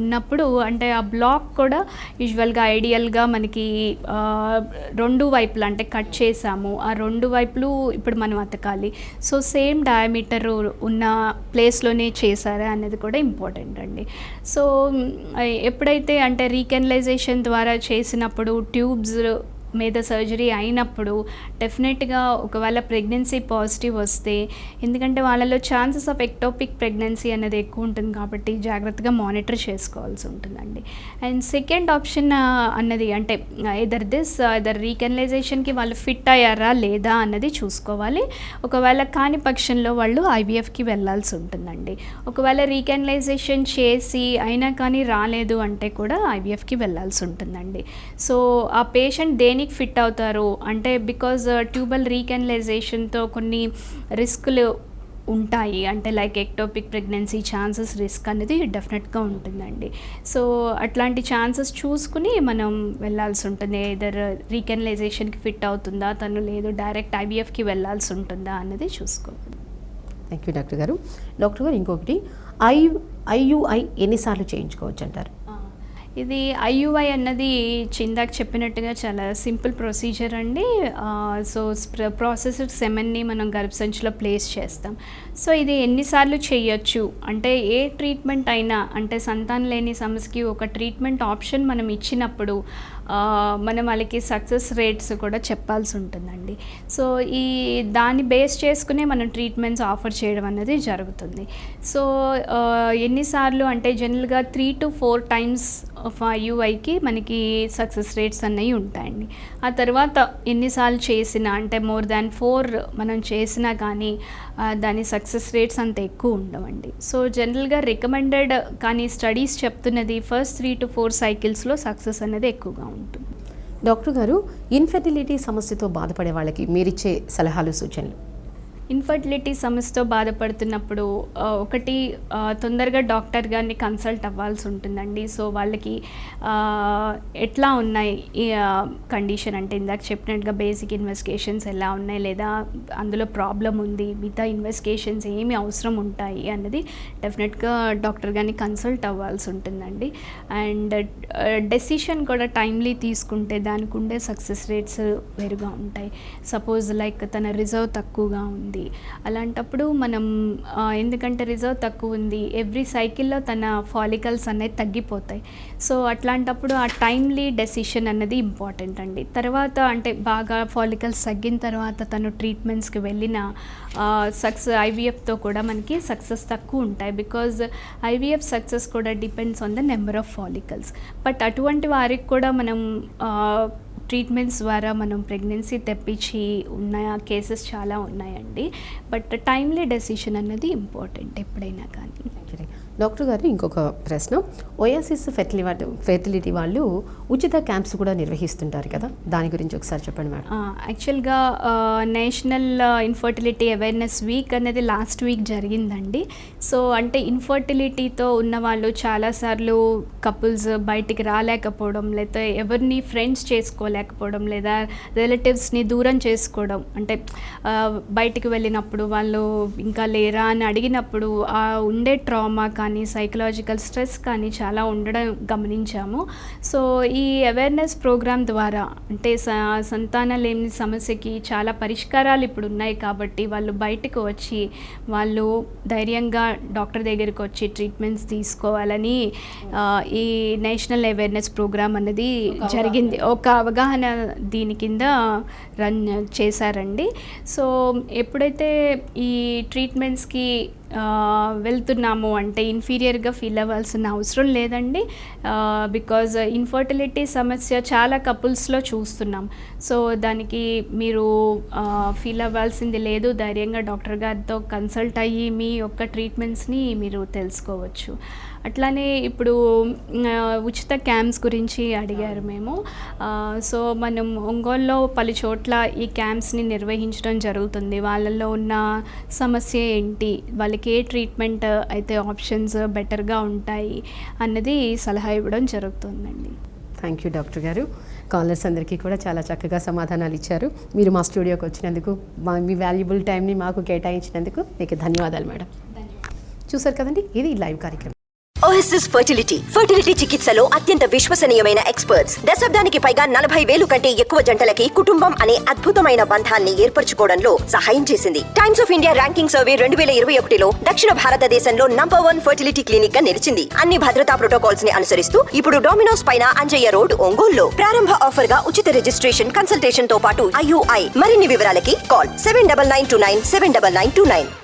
ఉన్నప్పుడు అంటే ఆ బ్లాక్ కూడా యూజువల్గా ఐడియల్గా మనకి 2 వైపులు అంటే కట్ చేసాము, ఆ 2 వైపులు ఇప్పుడు మనం అతకాలి. సో సేమ్ డయామీటర్ ఉన్న ప్లేస్లోనే చేశారా అనేది కూడా ఇంపార్టెంట్ అండి. సో ఎప్పుడైతే అంటే రీకెనలైజేషన్ ద్వారా చేసినప్పుడు ట్యూబ్స్ మీద సర్జరీ అయినప్పుడు డెఫినెట్గా ఒకవేళ ప్రెగ్నెన్సీ పాజిటివ్ వస్తే, ఎందుకంటే వాళ్ళలో ఛాన్సెస్ ఆఫ్ ఎక్టోపిక్ ప్రెగ్నెన్సీ అనేది ఎక్కువ ఉంటుంది కాబట్టి జాగ్రత్తగా మానిటర్ చేసుకోవాల్సి ఉంటుందండి. అండ్ సెకండ్ ఆప్షన్ అన్నది అంటే ఇదర్ రీకెనలైజేషన్కి వాళ్ళు ఫిట్ అయ్యారా లేదా అన్నది చూసుకోవాలి. ఒకవేళ కాని పక్షంలో వాళ్ళు ఐవీఎఫ్కి వెళ్ళాల్సి ఉంటుందండి. ఒకవేళ రీకెనలైజేషన్ చేసి అయినా కానీ రాలేదు అంటే కూడా ఐవీఎఫ్కి వెళ్ళాల్సి ఉంటుందండి. సో ఆ పేషెంట్ దేనికి ఫిట్ అవుతారు అంటే బికాజ్ ట్యూబల్ రీకెనలైజేషన్తో కొన్ని రిస్కులు ఉంటాయి, అంటే like ectopic pregnancy chances risk అనేది డెఫినెట్గా ఉంటుందండి. సో అట్లాంటి ఛాన్సెస్ చూసుకుని మనం వెళ్ళాల్సి ఉంటుంది. ఇదర్ రీకెనలైజేషన్కి ఫిట్ అవుతుందా తను, లేదు డైరెక్ట్ ఐవీఎఫ్కి వెళ్ళాల్సి ఉంటుందా అన్నది చూసుకోవాలి. థ్యాంక్ యూ డాక్టర్ గారు. డాక్టర్ గారు ఇంకొకటి, ఐయుఐ ఎన్నిసార్లు చేయించుకోవచ్చు అంటారు? ఇది ఐయుఐ అన్నది ఇందాక చెప్పినట్టుగా చాలా సింపుల్ ప్రొసీజర్ అండి. సో ప్రాసెస్డ్ సెమెన్ని మనం గర్భసంచిలో ప్లేస్ చేస్తాం. సో ఇది ఎన్నిసార్లు చేయొచ్చు అంటే ఏ ట్రీట్మెంట్ అయినా అంటే సంతానం లేని సమస్యకి ఒక ట్రీట్మెంట్ ఆప్షన్ మనం ఇచ్చినప్పుడు మనం వాళ్ళకి సక్సెస్ రేట్స్ కూడా చెప్పాల్సి ఉంటుందండి. సో దాన్ని బేస్ చేసుకునే మనం ట్రీట్మెంట్స్ ఆఫర్ చేయడం అనేది జరుగుతుంది. సో ఎన్నిసార్లు అంటే జనరల్గా 3 to 4 times ఆఫ్ ఐయుఐకి మనకి సక్సెస్ రేట్స్ అన్నవి ఉంటాయండి. ఆ తర్వాత ఎన్నిసార్లు చేసినా అంటే more than 4 మనం చేసినా కానీ దాని సక్సెస్ రేట్స్ అంత ఎక్కువ ఉండవండి. సో జనరల్గా రికమెండెడ్ కానీ స్టడీస్ చెప్తున్నది ఫస్ట్ 3 to 4 cyclesలో సక్సెస్ అనేది ఎక్కువగా ఉంటుంది. డాక్టర్ గారు, ఇన్ఫెర్టిలిటీ సమస్యతో బాధపడే వాళ్ళకి మీరిచ్చే సలహాలు, సూచనలు? ఇన్ఫర్టిలిటీ సమస్యతో బాధపడుతున్నప్పుడు ఒకటి తొందరగా డాక్టర్ గారిని కన్సల్ట్ అవ్వాల్సి ఉంటుందండి. సో వాళ్ళకి ఎట్లా ఉన్నాయి ఈ కండిషన్ అంటే ఇందాక చెప్పినట్టుగా బేసిక్ ఇన్వెస్టిగేషన్స్ ఎలా ఉన్నాయి, లేదా అందులో ప్రాబ్లం ఉంది, మిగతా ఇన్వెస్టిగేషన్స్ ఏమి అవసరం ఉంటాయి అన్నది డెఫినెట్గా డాక్టర్ గారిని కన్సల్ట్ అవ్వాల్సి ఉంటుందండి. అండ్ డెసిషన్ కూడా టైమ్లీ తీసుకుంటే దానికి ఉండే సక్సెస్ రేట్స్ వేరుగా ఉంటాయి. సపోజ్ లైక్ తన రిజర్వ్ తక్కువగా ఉంది, ఉంది. అలాంటప్పుడు మనం ఎందుకంటే రిజర్వ్ తక్కువ ఉంది, ఎవ్రీ సైకిల్లో తన ఫాలికల్స్ అనేది తగ్గిపోతాయి. సో అట్లాంటప్పుడు ఆ టైమ్లీ డెసిషన్ అన్నది ఇంపార్టెంట్ అండి. తర్వాత అంటే బాగా ఫాలికల్స్ తగ్గిన తర్వాత తను ట్రీట్మెంట్స్కి వెళ్ళిన ఐవీఎఫ్తో కూడా మనకి సక్సెస్ తక్కువ ఉంటాయి. బికాజ్ ఐవీఎఫ్ సక్సెస్ కూడా depends on the number of follicles. But అటువంటి వారికి కూడా మనం ట్రీట్మెంట్స్ ద్వారా మనం ప్రెగ్నెన్సీ తెప్పించి ఉన్న కేసెస్ చాలా ఉన్నాయండి. బట్ టైమ్లీ డెసిషన్ అన్నది ఇంపార్టెంట్ ఎప్పుడైనా కానీ. డాక్టర్ గారు, ఇంకొక ప్రశ్న. ఓయాసిస్ ఫెర్టిలిటీ వాళ్ళు ఉచిత క్యాంప్స్ కూడా నిర్వహిస్తుంటారు కదా, దాని గురించి ఒకసారి చెప్పండి మేడం. యాక్చువల్గా నేషనల్ ఇన్ఫర్టిలిటీ అవేర్నెస్ వీక్ అనేది లాస్ట్ వీక్ జరిగిందండి. సో అంటే ఇన్ఫర్టిలిటీతో ఉన్న వాళ్ళు చాలాసార్లు కపుల్స్ బయటికి రాలేకపోవడం, లేదా ఎవరిని ఫ్రెండ్స్ చేసుకోలేకపోవడం, లేదా రిలేటివ్స్ని దూరం చేసుకోవడం, అంటే బయటికి వెళ్ళినప్పుడు వాళ్ళు ఇంకా లేరా అని అడిగినప్పుడు ఆ ఉండే ట్రామా కానీ సైకలాజికల్ స్ట్రెస్ కానీ చాలా ఉండడం గమనించాము. సో ఈ అవేర్నెస్ ప్రోగ్రామ్ ద్వారా అంటే సంతానం లేని సమస్యకి చాలా పరిష్కారాలు ఇప్పుడు ఉన్నాయి కాబట్టి వాళ్ళు బయటకు వచ్చి వాళ్ళు ధైర్యంగా డాక్టర్ దగ్గరికి వచ్చి ట్రీట్మెంట్స్ తీసుకోవాలని ఈ నేషనల్ అవేర్నెస్ ప్రోగ్రామ్ అనేది జరిగింది. ఒక అవగాహన దీని కింద రన్ చేశారండి. సో ఎప్పుడైతే ఈ ట్రీట్మెంట్స్కి వెళ్తున్నాము అంటే ఇన్ఫీరియర్గా ఫీల్ అవ్వాల్సిన అవసరం లేదండి. బికాజ్ ఇన్ఫర్టిలిటీ సమస్య చాలా కపుల్స్లో చూస్తున్నాం. సో దానికి మీరు ఫీల్ అవ్వాల్సింది లేదు. ధైర్యంగా డాక్టర్ గారితో కన్సల్ట్ అయ్యి మీ యొక్క ట్రీట్మెంట్స్ని మీరు తెలుసుకోవచ్చు. అట్లానే ఇప్పుడు ఉచిత క్యాంప్స్ గురించి అడిగారు మేము. సో మనం ఒంగోలులో పలు చోట్ల ఈ క్యాంప్స్ని నిర్వహించడం జరుగుతుంది. వాళ్ళల్లో ఉన్న సమస్య ఏంటి, వాళ్ళకి ఏ ట్రీట్మెంట్ అయితే ఆప్షన్స్ బెటర్గా ఉంటాయి అన్నది సలహా ఇవ్వడం జరుగుతుందండి. థ్యాంక్ యూ డాక్టర్ గారు. కాలర్స్ అందరికీ కూడా చాలా చక్కగా సమాధానాలు ఇచ్చారు. మీరు మా స్టూడియోకి వచ్చినందుకు, మీ వాల్యుబుల్ టైంని మాకు కేటాయించినందుకు మీకు ధన్యవాదాలు మేడం. చూసారు కదండి, ఇది లైవ్ కార్యక్రమం. ఓఎస్ఎస్ ఫర్టిలిటీ చికిత్సలో అత్యంత విశ్వసనీయమైన ఎక్స్పర్ట్స్. దశాబ్దానికి పైగా 40,000 కంటే ఎక్కువ జంటలకి కుటుంబం అనే అద్భుతమైన బంధాన్ని ఏర్పరచుకోవడంలో సహాయం చేసింది. Times of India ranking survey 2021లో దక్షిణ భారతదేశంలో నంబర్ 1 ఫర్టిలిటీ క్లినిక్ గా నిలిచింది. అన్ని భద్రతా ప్రోటోకాల్స్ ని అనుసరిస్తూ ఇప్పుడు డొమినోస్ పైన అంజయ్య రోడ్, ఒంగోలులో ప్రారంభ ఆఫర్ గా ఉచిత రిజిస్ట్రేషన్, కన్సల్టేషన్ తో పాటు IUI. మరిన్ని వివరాలకి కాల్ 7992979929.